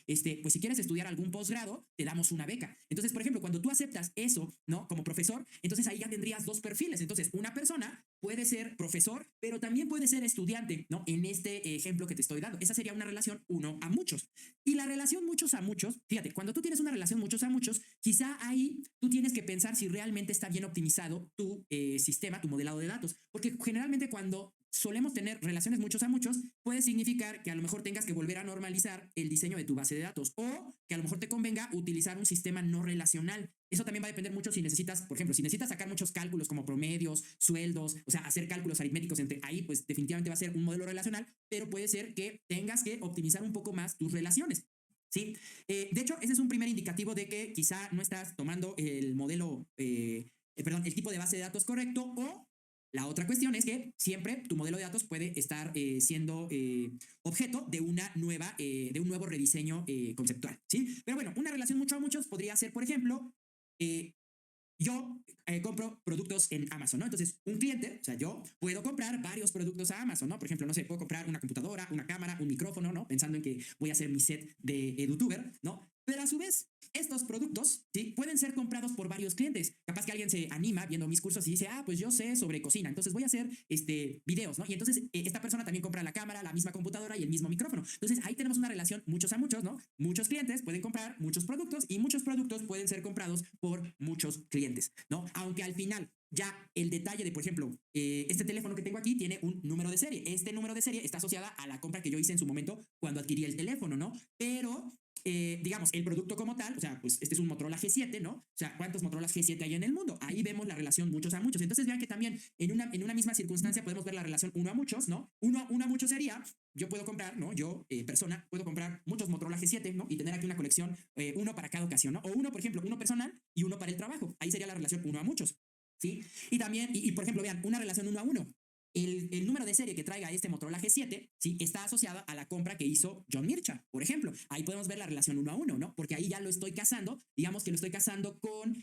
Speaker 1: pues si quieres estudiar algún posgrado, te damos una beca. Entonces, por ejemplo, cuando tú aceptas eso, ¿no? Como profesor, entonces ahí ya tendrías dos perfiles. Entonces, una persona puede ser profesor, pero también puede ser estudiante, ¿no? En este ejemplo que te estoy dando. Esa sería una relación uno a muchos. Y la relación muchos a muchos, fíjate, cuando tú tienes una relación muchos a muchos, quizá ahí tú tienes que pensar si realmente está bien optimizado tu sistema, tu modelado de datos. Porque generalmente cuando solemos tener relaciones muchos a muchos, puede significar que a lo mejor tengas que volver a normalizar el diseño de tu base de datos o que a lo mejor te convenga utilizar un sistema no relacional. Eso también va a depender mucho si necesitas, por ejemplo, si necesitas sacar muchos cálculos como promedios, sueldos, o sea, hacer cálculos aritméticos entre ahí, pues definitivamente va a ser un modelo relacional, pero puede ser que tengas que optimizar un poco más tus relaciones. ¿Sí? De hecho, ese es un primer indicativo de que quizá no estás tomando el modelo, perdón, el tipo de base de datos correcto, o la otra cuestión es que siempre tu modelo de datos puede estar siendo objeto de de un nuevo rediseño conceptual, ¿sí? Pero bueno, una relación mucho a muchos podría ser, por ejemplo, eh, yo compro productos en Amazon, ¿no? Entonces, un cliente, o sea, yo puedo comprar varios productos a Amazon, ¿no? Por ejemplo, no sé, puedo comprar una computadora, una cámara, un micrófono, ¿no? Pensando en que voy a hacer mi set de EduTuber, ¿no? Pero a su vez, estos productos, ¿sí? Pueden ser comprados por varios clientes. Capaz que alguien se anima viendo mis cursos y dice, pues yo sé sobre cocina, entonces voy a hacer videos, ¿no? Y entonces esta persona también compra la cámara, la misma computadora y el mismo micrófono. Entonces ahí tenemos una relación muchos a muchos, ¿no? Muchos clientes pueden comprar muchos productos y muchos productos pueden ser comprados por muchos clientes, ¿no? Aunque al final ya el detalle de, por ejemplo, este teléfono que tengo aquí tiene un número de serie. Este número de serie está asociada a la compra que yo hice en su momento cuando adquirí el teléfono, ¿no? Pero digamos, el producto como tal, o sea, pues este es un Motorola G7, ¿no? O sea, ¿cuántos Motorola G7 hay en el mundo? Ahí vemos la relación muchos a muchos. Entonces vean que también en una misma circunstancia podemos ver la relación uno a muchos, ¿no? Uno a muchos sería, yo puedo comprar, ¿no? Yo, persona, puedo comprar muchos Motorola G7, ¿no? Y tener aquí una colección, uno para cada ocasión, ¿no? O uno, por ejemplo, uno personal y uno para el trabajo. Ahí sería la relación uno a muchos, ¿sí? Y también, por ejemplo, vean, una relación uno a uno. El número de serie que traiga este Motorola G7, ¿sí? Está asociada a la compra que hizo John Mircha, por ejemplo. Ahí podemos ver la relación uno a uno, ¿no? Porque ahí ya lo estoy casando, digamos que lo estoy casando con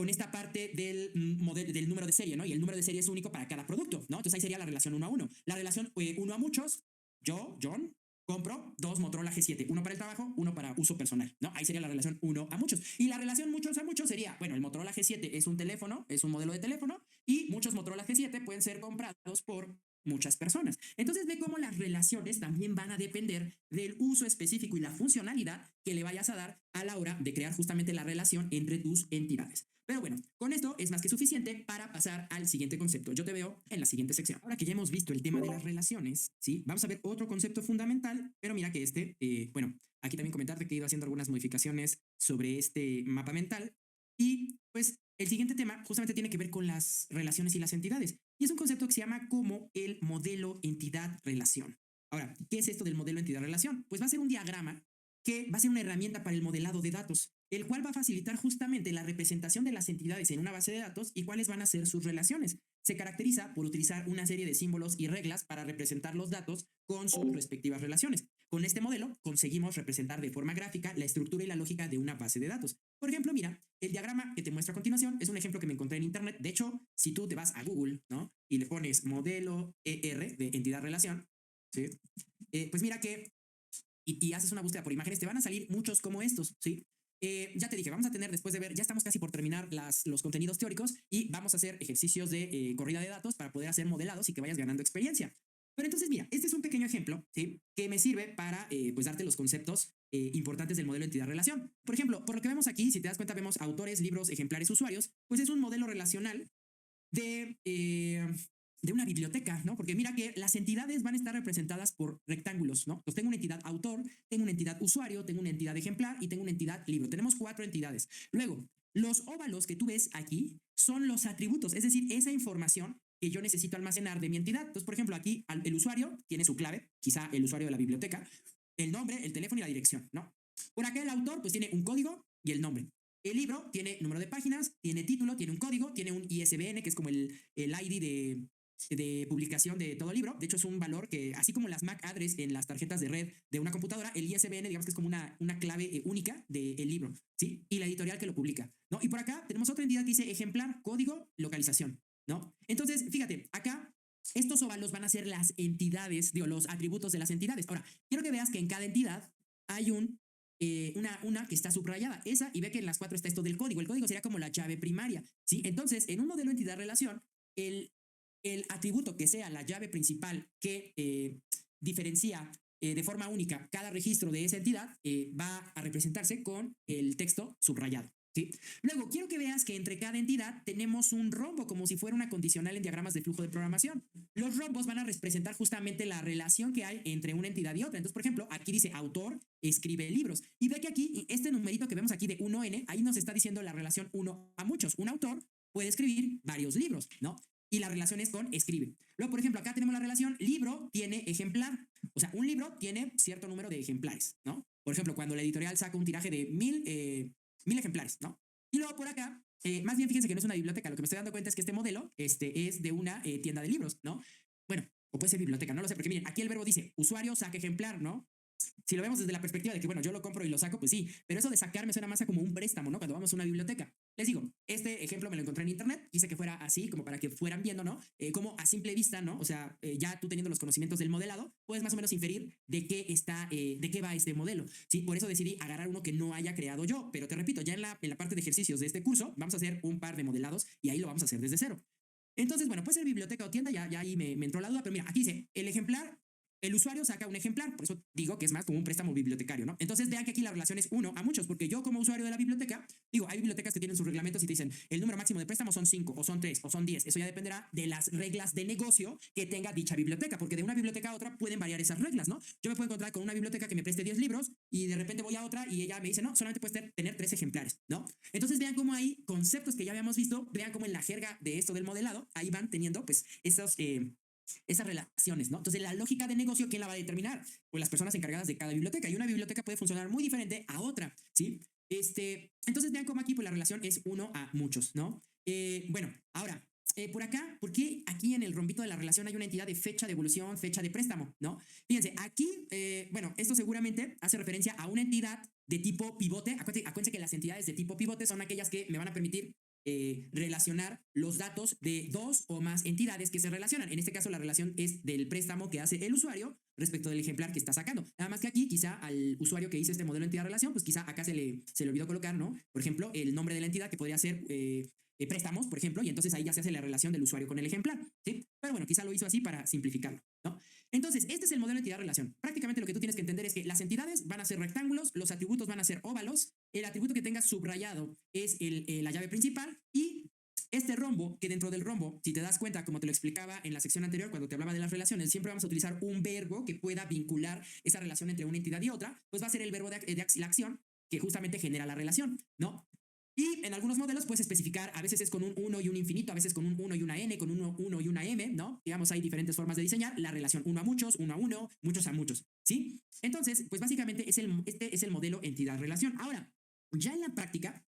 Speaker 1: esta parte del número de serie, ¿no? Y el número de serie es único para cada producto, ¿no? Entonces ahí sería la relación uno a uno. La relación uno a muchos, yo, John, compro dos Motorola G7, uno para el trabajo, uno para uso personal, ¿no? Ahí sería la relación uno a muchos. Y la relación muchos a muchos sería, bueno, el Motorola G7 es un teléfono, es un modelo de teléfono, y muchos Motorola G7 pueden ser comprados por muchas personas. Entonces ve cómo las relaciones también van a depender del uso específico y la funcionalidad que le vayas a dar a la hora de crear justamente la relación entre tus entidades. Pero bueno, con esto es más que suficiente para pasar al siguiente concepto. Yo te veo en la siguiente sección. Ahora que ya hemos visto el tema de las relaciones, ¿sí? Vamos a ver otro concepto fundamental, pero mira que bueno, aquí también comentarte que he ido haciendo algunas modificaciones sobre este mapa mental y pues el siguiente tema justamente tiene que ver con las relaciones y las entidades. Y es un concepto que se llama como el modelo entidad-relación. Ahora, ¿qué es esto del modelo entidad-relación? Pues va a ser un diagrama que va a ser una herramienta para el modelado de datos, el cual va a facilitar justamente la representación de las entidades en una base de datos y cuáles van a ser sus relaciones. Se caracteriza por utilizar una serie de símbolos y reglas para representar los datos con sus respectivas relaciones. Con este modelo conseguimos representar de forma gráfica la estructura y la lógica de una base de datos. Por ejemplo, mira, el diagrama que te muestro a continuación es un ejemplo que me encontré en internet. De hecho, si tú te vas a Google, ¿no? Y le pones modelo ER de entidad-relación, ¿sí? Pues mira que y haces una búsqueda por imágenes, te van a salir muchos como estos, ¿sí? Ya te dije, vamos a tener, después de ver, ya estamos casi por terminar los contenidos teóricos y vamos a hacer ejercicios de corrida de datos para poder hacer modelados y que vayas ganando experiencia. Pero entonces, mira, este es un pequeño ejemplo, ¿sí? Que me sirve para, pues, darte los conceptos importantes del modelo entidad-relación. Por ejemplo, por lo que vemos aquí, si te das cuenta, vemos autores, libros, ejemplares, usuarios, pues es un modelo relacional de, eh, de una biblioteca, ¿no? Porque mira que las entidades van a estar representadas por rectángulos, ¿no? Entonces tengo una entidad autor, tengo una entidad usuario, tengo una entidad ejemplar y tengo una entidad libro. Tenemos 4 entidades. Luego, los óvalos que tú ves aquí son los atributos, es decir, esa información que yo necesito almacenar de mi entidad. Entonces, por ejemplo, aquí el usuario tiene su clave, quizá el usuario de la biblioteca, el nombre, el teléfono y la dirección, ¿no? Por acá el autor pues tiene un código y el nombre. El libro tiene número de páginas, tiene título, tiene un código, tiene un ISBN, que es como el ID de publicación de todo libro. De hecho, es un valor que, así como las MAC address en las tarjetas de red de una computadora, el ISBN, digamos que es como una clave única del libro, ¿sí? Y la editorial que lo publica, ¿no? Y por acá tenemos otra entidad que dice ejemplar, código, localización, ¿no? Entonces, fíjate, acá estos óvalos van a ser las entidades, digo, los atributos de las entidades. Ahora, quiero que veas que en cada entidad hay una que está subrayada, esa, y ve que en las 4 está esto del código. El código sería como la llave primaria, ¿sí? Entonces, en un modelo entidad-relación, el atributo que sea la llave principal que diferencia de forma única cada registro de esa entidad va a representarse con el texto subrayado, ¿sí? Luego, quiero que veas que entre cada entidad tenemos un rombo, como si fuera una condicional en diagramas de flujo de programación. Los rombos van a representar justamente la relación que hay entre una entidad y otra. Entonces, por ejemplo, aquí dice autor escribe libros. Y ve que aquí, este numerito que vemos aquí de 1N, ahí nos está diciendo la relación 1 a muchos. Un autor puede escribir varios libros, ¿no? Y la relación es con escribe. Luego, por ejemplo, acá tenemos la relación libro tiene ejemplar. O sea, un libro tiene cierto número de ejemplares, ¿no? Por ejemplo, cuando la editorial saca un tiraje de 1000 ejemplares, ¿no? Y luego por acá, más bien fíjense que no es una biblioteca. Lo que me estoy dando cuenta es que este modelo es de una tienda de libros, ¿no? Bueno, o puede ser biblioteca, no lo sé, porque miren, aquí el verbo dice usuario saca ejemplar, ¿no? Si lo vemos desde la perspectiva de que, bueno, yo lo compro y lo saco, pues sí, pero eso de sacar me suena más a como un préstamo, ¿no? Cuando vamos a una biblioteca. Les digo, este ejemplo me lo encontré en internet, quise que fuera así, como para que fueran viendo, ¿no? Como a simple vista, ¿no? O sea, ya tú teniendo los conocimientos del modelado, puedes más o menos inferir de qué va este modelo, ¿sí? Por eso decidí agarrar uno que no haya creado yo, pero te repito, ya en la parte de ejercicios de este curso, vamos a hacer un par de modelados y ahí lo vamos a hacer desde cero. Entonces, bueno, puede ser biblioteca o tienda, ya ahí me entró la duda, pero mira, aquí dice, el ejemplar, el usuario saca un ejemplar, por eso digo que es más como un préstamo bibliotecario, ¿no? Entonces vean que aquí la relación es 1 a muchos, porque yo como usuario de la biblioteca, digo, hay bibliotecas que tienen sus reglamentos y te dicen, el número máximo de préstamos son 5, o son 3, o son 10, eso ya dependerá de las reglas de negocio que tenga dicha biblioteca, porque de una biblioteca a otra pueden variar esas reglas, ¿no? Yo me puedo encontrar con una biblioteca que me preste 10 libros y de repente voy a otra y ella me dice, no, solamente puedes tener 3 ejemplares, ¿no? Entonces vean cómo hay conceptos que ya habíamos visto, vean cómo en la jerga de esto del modelado, ahí van teniendo pues esas relaciones, ¿no? Entonces, la lógica de negocio, ¿quién la va a determinar? Pues las personas encargadas de cada biblioteca. Y una biblioteca puede funcionar muy diferente a otra, ¿sí? Entonces, vean cómo aquí pues, la relación es 1 a muchos, ¿no? Bueno, ahora, por acá, ¿por qué aquí en el rombito de la relación hay una entidad de fecha de evolución, fecha de préstamo, ¿no? Fíjense, aquí, bueno, esto seguramente hace referencia a una entidad de tipo pivote. Acuérdense que las entidades de tipo pivote son aquellas que me van a permitir relacionar los datos de 2 o más entidades que se relacionan. En este caso, la relación es del préstamo que hace el usuario respecto del ejemplar que está sacando. Nada más que aquí, quizá al usuario que hizo este modelo entidad-relación, pues quizá acá se le olvidó colocar, ¿no? Por ejemplo, el nombre de la entidad que podría ser préstamos, por ejemplo, y entonces ahí ya se hace la relación del usuario con el ejemplar, ¿sí? Pero bueno, quizá lo hizo así para simplificarlo, ¿no? Entonces, este es el modelo de entidad-relación. Prácticamente lo que tú tienes que entender es que las entidades van a ser rectángulos, los atributos van a ser óvalos, el atributo que tengas subrayado es la llave principal y este rombo, que dentro del rombo, si te das cuenta, como te lo explicaba en la sección anterior, cuando te hablaba de las relaciones, siempre vamos a utilizar un verbo que pueda vincular esa relación entre una entidad y otra, pues va a ser el verbo de la acción que justamente genera la relación, ¿no? Y en algunos modelos puedes especificar, a veces es con un 1 y un infinito, a veces con un 1 y una n, con un 1 y una m, ¿no? Digamos, hay diferentes formas de diseñar la relación uno a muchos, uno a uno, muchos a muchos, ¿sí? Entonces, pues básicamente este es el modelo entidad-relación. Ahora, ya en la práctica,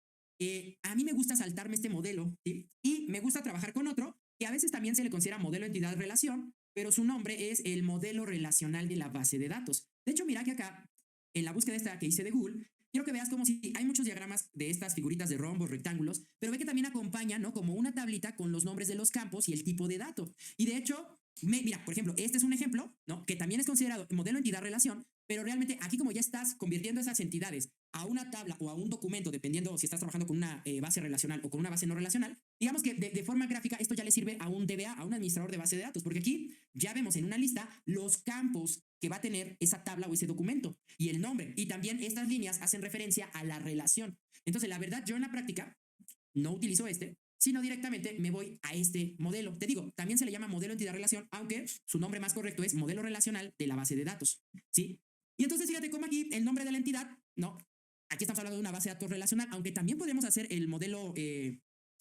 Speaker 1: a mí me gusta saltarme este modelo, ¿sí? Y me gusta trabajar con otro que a veces también se le considera modelo entidad-relación, pero su nombre es el modelo relacional de la base de datos. De hecho, mira que acá, en la búsqueda esta que hice de Google, quiero que veas como si hay muchos diagramas de estas figuritas de rombos, rectángulos, pero ve que también acompaña, ¿no? Como una tablita con los nombres de los campos y el tipo de dato. Y de hecho, mira, por ejemplo, este es un ejemplo, ¿no? Que también es considerado modelo entidad-relación, pero realmente aquí como ya estás convirtiendo esas entidades a una tabla o a un documento, dependiendo si estás trabajando con una base relacional o con una base no relacional, digamos que de forma gráfica esto ya le sirve a un DBA, a un administrador de base de datos, porque aquí ya vemos en una lista los campos que va a tener esa tabla o ese documento y el nombre. Y también estas líneas hacen referencia a la relación. Entonces, la verdad, yo en la práctica no utilizo sino directamente me voy a este modelo. Te digo, también se le llama modelo entidad-relación, aunque su nombre más correcto es modelo relacional de la base de datos, ¿sí? Y entonces fíjate cómo aquí el nombre de la entidad, ¿no? Aquí estamos hablando de una base de datos relacional, aunque también podemos hacer el modelo,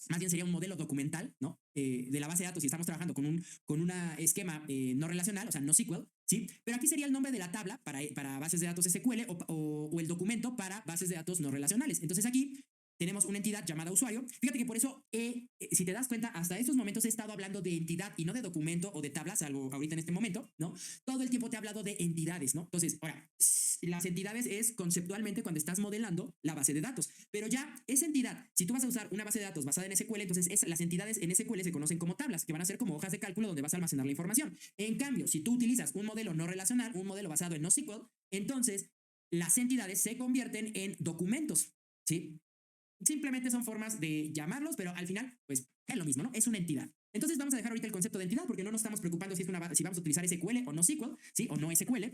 Speaker 1: más bien sería un modelo documental, ¿no? De la base de datos si estamos trabajando con una esquema no relacional, o sea, no SQL, ¿sí? Pero aquí sería el nombre de la tabla para bases de datos SQL o el documento para bases de datos no relacionales. Entonces aquí tenemos una entidad llamada usuario. Fíjate que por eso, si te das cuenta, hasta estos momentos he estado hablando de entidad y no de documento o de tablas, salvo ahorita en este momento, ¿no? Todo el tiempo te he hablado de entidades, ¿no? Entonces, ahora, las entidades es conceptualmente cuando estás modelando la base de datos, pero ya esa entidad, si tú vas a usar una base de datos basada en SQL, entonces las entidades en SQL se conocen como tablas, que van a ser como hojas de cálculo donde vas a almacenar la información. En cambio, si tú utilizas un modelo no relacional, un modelo basado en NoSQL, entonces las entidades se convierten en documentos, ¿sí? Simplemente son formas de llamarlos, pero al final, pues es lo mismo, ¿no? Es una entidad. Entonces vamos a dejar ahorita el concepto de entidad porque no nos estamos preocupando si vamos a utilizar SQL o no SQL, ¿sí? O no SQL.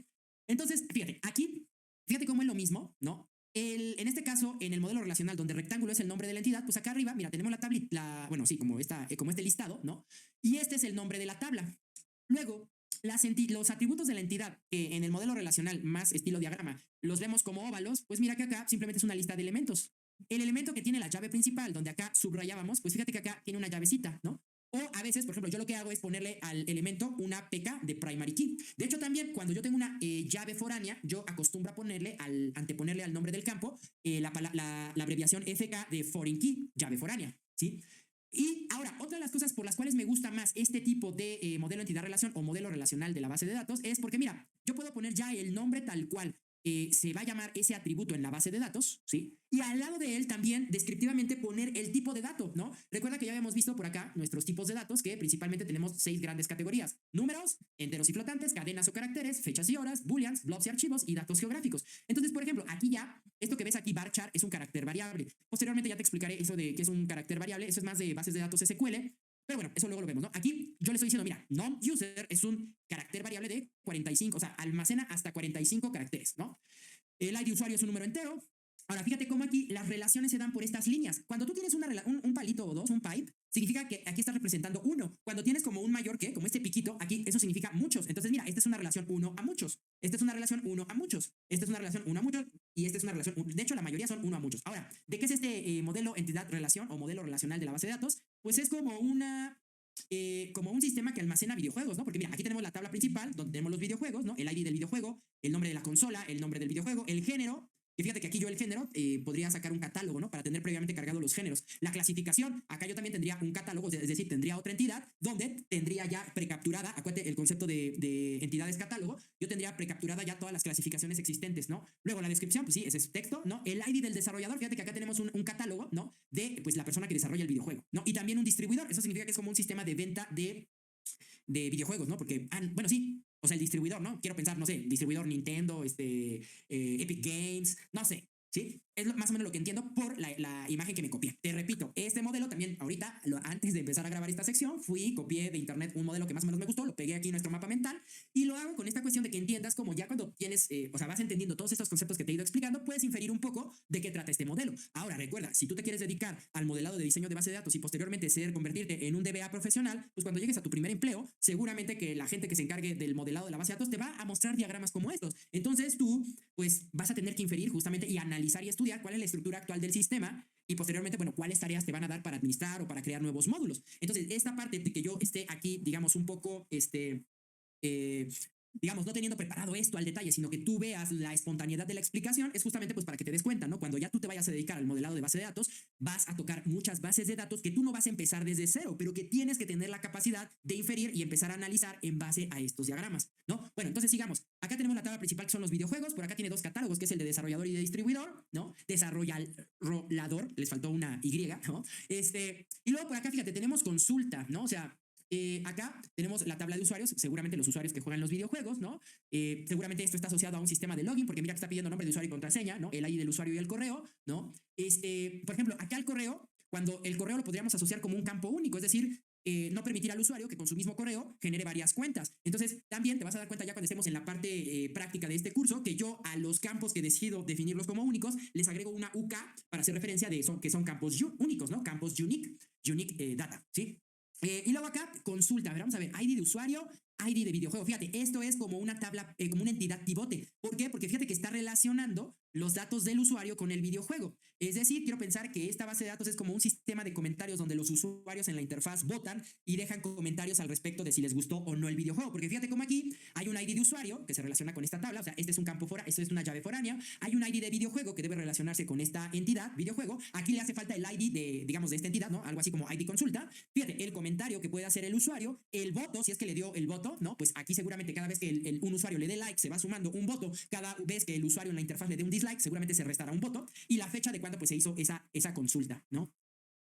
Speaker 1: Entonces, fíjate, aquí, fíjate cómo es lo mismo, ¿no? En este caso, en el modelo relacional donde rectángulo es el nombre de la entidad, pues acá arriba, mira, tenemos la tablita, bueno, sí, como este listado, ¿no? Y este es el nombre de la tabla. Luego, los atributos de la entidad, que en el modelo relacional más estilo diagrama los vemos como óvalos, pues mira que acá simplemente es una lista de elementos. El elemento que tiene la llave principal, donde acá subrayábamos, pues fíjate que acá tiene una llavecita, ¿no? O a veces, por ejemplo, yo lo que hago es ponerle al elemento una PK de primary key. De hecho, también cuando yo tengo una llave foránea, yo acostumbro a anteponerle al nombre del campo la abreviación FK de foreign key, llave foránea, ¿sí? Y ahora, otra de las cosas por las cuales me gusta más este tipo de modelo entidad-relación o modelo relacional de la base de datos es porque, mira, yo puedo poner ya el nombre tal cual se va a llamar ese atributo en la base de datos, ¿sí? Y al lado de él también descriptivamente poner el tipo de dato, ¿no? Recuerda que ya habíamos visto por acá nuestros tipos de datos, que principalmente tenemos 6 grandes categorías: números, enteros y flotantes, cadenas o caracteres, fechas y horas, booleans, blobs y archivos y datos geográficos. Entonces, por ejemplo, aquí ya, esto que ves aquí, varchar, es un carácter variable. Posteriormente ya te explicaré eso de qué es un carácter variable, eso es más de bases de datos SQL, pero bueno, eso luego lo vemos, ¿no? Aquí yo le estoy diciendo, mira, non-user es un carácter variable de 45, o sea, almacena hasta 45 caracteres, ¿no? El ID usuario es un número entero. Ahora, fíjate cómo aquí las relaciones se dan por estas líneas. Cuando tú tienes un palito o dos, un pipe, significa que aquí estás representando uno. Cuando tienes como un mayor que, como este piquito, aquí eso significa muchos. Entonces, mira, esta es una relación uno a muchos. Esta es una relación uno a muchos. Esta es una relación uno a muchos. Y esta es una relación, de hecho, la mayoría son uno a muchos. Ahora, ¿de qué es este modelo entidad-relación o modelo relacional de la base de datos? Pues es como como un sistema que almacena videojuegos, ¿no? Porque mira, aquí tenemos la tabla principal donde tenemos los videojuegos, ¿no? El ID del videojuego, el nombre de la consola, el nombre del videojuego, el género. Y fíjate que aquí yo el género podría sacar un catálogo, ¿no? Para tener previamente cargado los géneros. La clasificación, acá yo también tendría un catálogo, es decir, tendría otra entidad donde tendría ya precapturada, acuérdate el concepto de entidades catálogo, yo tendría precapturada ya todas las clasificaciones existentes, ¿no? Luego la descripción, pues sí, ese es texto, ¿no? El ID del desarrollador, fíjate que acá tenemos un catálogo, ¿no? De pues la persona que desarrolla el videojuego, ¿no? Y también un distribuidor, eso significa que es como un sistema de venta de videojuegos, ¿no? Porque, bueno, sí, o sea, el distribuidor, ¿no? Quiero pensar, no sé, distribuidor Nintendo, Epic Games, no sé. ¿Sí? Es más o menos lo que entiendo por la imagen que me copié. Te repito, este modelo también ahorita, antes de empezar a grabar esta sección, copié de internet un modelo que más o menos me gustó, lo pegué aquí en nuestro mapa mental y lo hago con esta cuestión de que entiendas como ya cuando tienes, o sea, vas entendiendo todos estos conceptos que te he ido explicando, puedes inferir un poco de qué trata este modelo. Ahora, recuerda, si tú te quieres dedicar al modelado de diseño de base de datos y posteriormente convertirte en un DBA profesional, pues cuando llegues a tu primer empleo, seguramente que la gente que se encargue del modelado de la base de datos te va a mostrar diagramas como estos. Entonces tú, pues vas a tener que inferir justamente y analizar y estudiar cuál es la estructura actual del sistema y posteriormente, bueno, cuáles tareas te van a dar para administrar o para crear nuevos módulos. Entonces, esta parte de que yo esté aquí, digamos, un poco, eh, digamos, no teniendo preparado esto al detalle, sino que tú veas la espontaneidad de la explicación, es justamente pues para que te des cuenta, ¿no? Cuando ya tú te vayas a dedicar al modelado de base de datos, vas a tocar muchas bases de datos que tú no vas a empezar desde cero, pero que tienes que tener la capacidad de inferir y empezar a analizar en base a estos diagramas, ¿no? Bueno, entonces sigamos. Acá tenemos la tabla principal que son los videojuegos, por acá tiene dos catálogos, que es el de desarrollador y de distribuidor, ¿no? Desarrollador, les faltó una Y, ¿no? Y luego por acá, fíjate, tenemos consulta, ¿no? O sea, acá tenemos la tabla de usuarios, seguramente los usuarios que juegan los videojuegos, ¿no? Seguramente esto está asociado a un sistema de login, porque mira que está pidiendo nombre de usuario y contraseña, ¿no? El ID del usuario y el correo, ¿no? Por ejemplo, acá el correo, cuando el correo lo podríamos asociar como un campo único, es decir, no permitir al usuario que con su mismo correo genere varias cuentas. Entonces, también te vas a dar cuenta ya cuando estemos en la parte práctica de este curso, que yo a los campos que decido definirlos como únicos, les agrego una UK para hacer referencia de eso, que son campos únicos, ¿no? Campos unique data, ¿sí? Y luego acá, consulta. A ver, vamos a ver, ID de usuario, ID de videojuego. Fíjate, esto es como una tabla, como una entidad pivote. ¿Por qué? Porque fíjate que está relacionando los datos del usuario con el videojuego. Es decir, quiero pensar que esta base de datos es como un sistema de comentarios donde los usuarios en la interfaz votan y dejan comentarios al respecto de si les gustó o no el videojuego. Porque fíjate como aquí hay un ID de usuario que se relaciona con esta tabla, o sea, este es un campo foráneo, esto es una llave foránea. Hay un ID de videojuego que debe relacionarse con esta entidad, videojuego. Aquí le hace falta el ID de, digamos, de esta entidad, ¿no? Algo así como ID consulta. Fíjate, el comentario que puede hacer el usuario, el voto, si es que le dio el voto, ¿no? Pues aquí seguramente cada vez que un usuario le dé like, se va sumando un voto. Cada vez que el usuario en la interfaz le dé un dislike, seguramente se restará un voto. Y la fecha de cuando pues se hizo esa consulta, ¿no?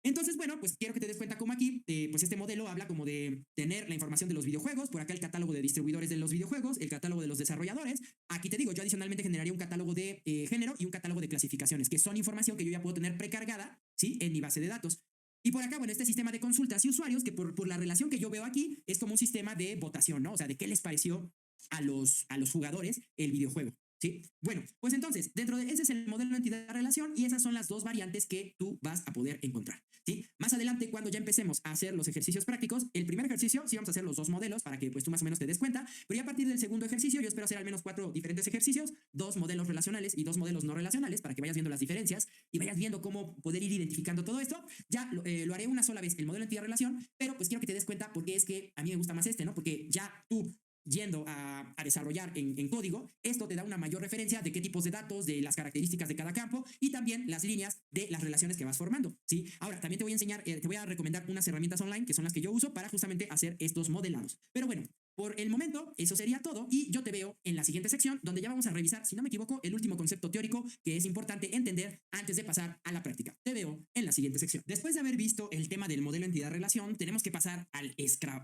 Speaker 1: Entonces, bueno, pues quiero que te des cuenta como aquí, pues este modelo habla como de tener la información de los videojuegos, por acá el catálogo de distribuidores de los videojuegos, el catálogo de los desarrolladores. Aquí te digo, yo adicionalmente generaría un catálogo de género y un catálogo de clasificaciones, que son información que yo ya puedo tener precargada, ¿sí? En mi base de datos. Y por acá, bueno, este sistema de consultas y usuarios, que por la relación que yo veo aquí, es como un sistema de votación, ¿no? O sea, de qué les pareció a los jugadores el videojuego. ¿Sí? Bueno, pues entonces, dentro de ese es el modelo de entidad-relación y esas son las dos variantes que tú vas a poder encontrar. ¿Sí? Más adelante, cuando ya empecemos a hacer los ejercicios prácticos, el primer ejercicio sí vamos a hacer los dos modelos para que pues tú más o menos te des cuenta, pero ya a partir del segundo ejercicio yo espero hacer al menos 4 diferentes ejercicios, 2 modelos relacionales y 2 modelos no relacionales para que vayas viendo las diferencias y vayas viendo cómo poder ir identificando todo esto. Ya lo haré una sola vez el modelo de entidad-relación, pero pues quiero que te des cuenta porque es que a mí me gusta más ¿no? Porque ya tú yendo a desarrollar en código, esto te da una mayor referencia de qué tipos de datos, de las características de cada campo y también las líneas de las relaciones que vas formando, ¿sí? Ahora, también te voy a enseñar, te voy a recomendar unas herramientas online que son las que yo uso para justamente hacer estos modelados. Pero bueno, por el momento, eso sería todo y yo te veo en la siguiente sección donde ya vamos a revisar, si no me equivoco, el último concepto teórico que es importante entender antes de pasar a la práctica. Te veo en la siguiente sección. Después de haber visto el tema del modelo entidad-relación, tenemos que pasar al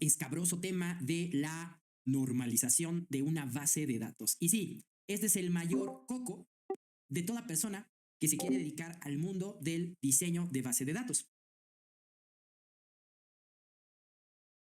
Speaker 1: escabroso tema de la normalización de una base de datos. Y sí, este es el mayor coco de toda persona que se quiere dedicar al mundo del diseño de base de datos.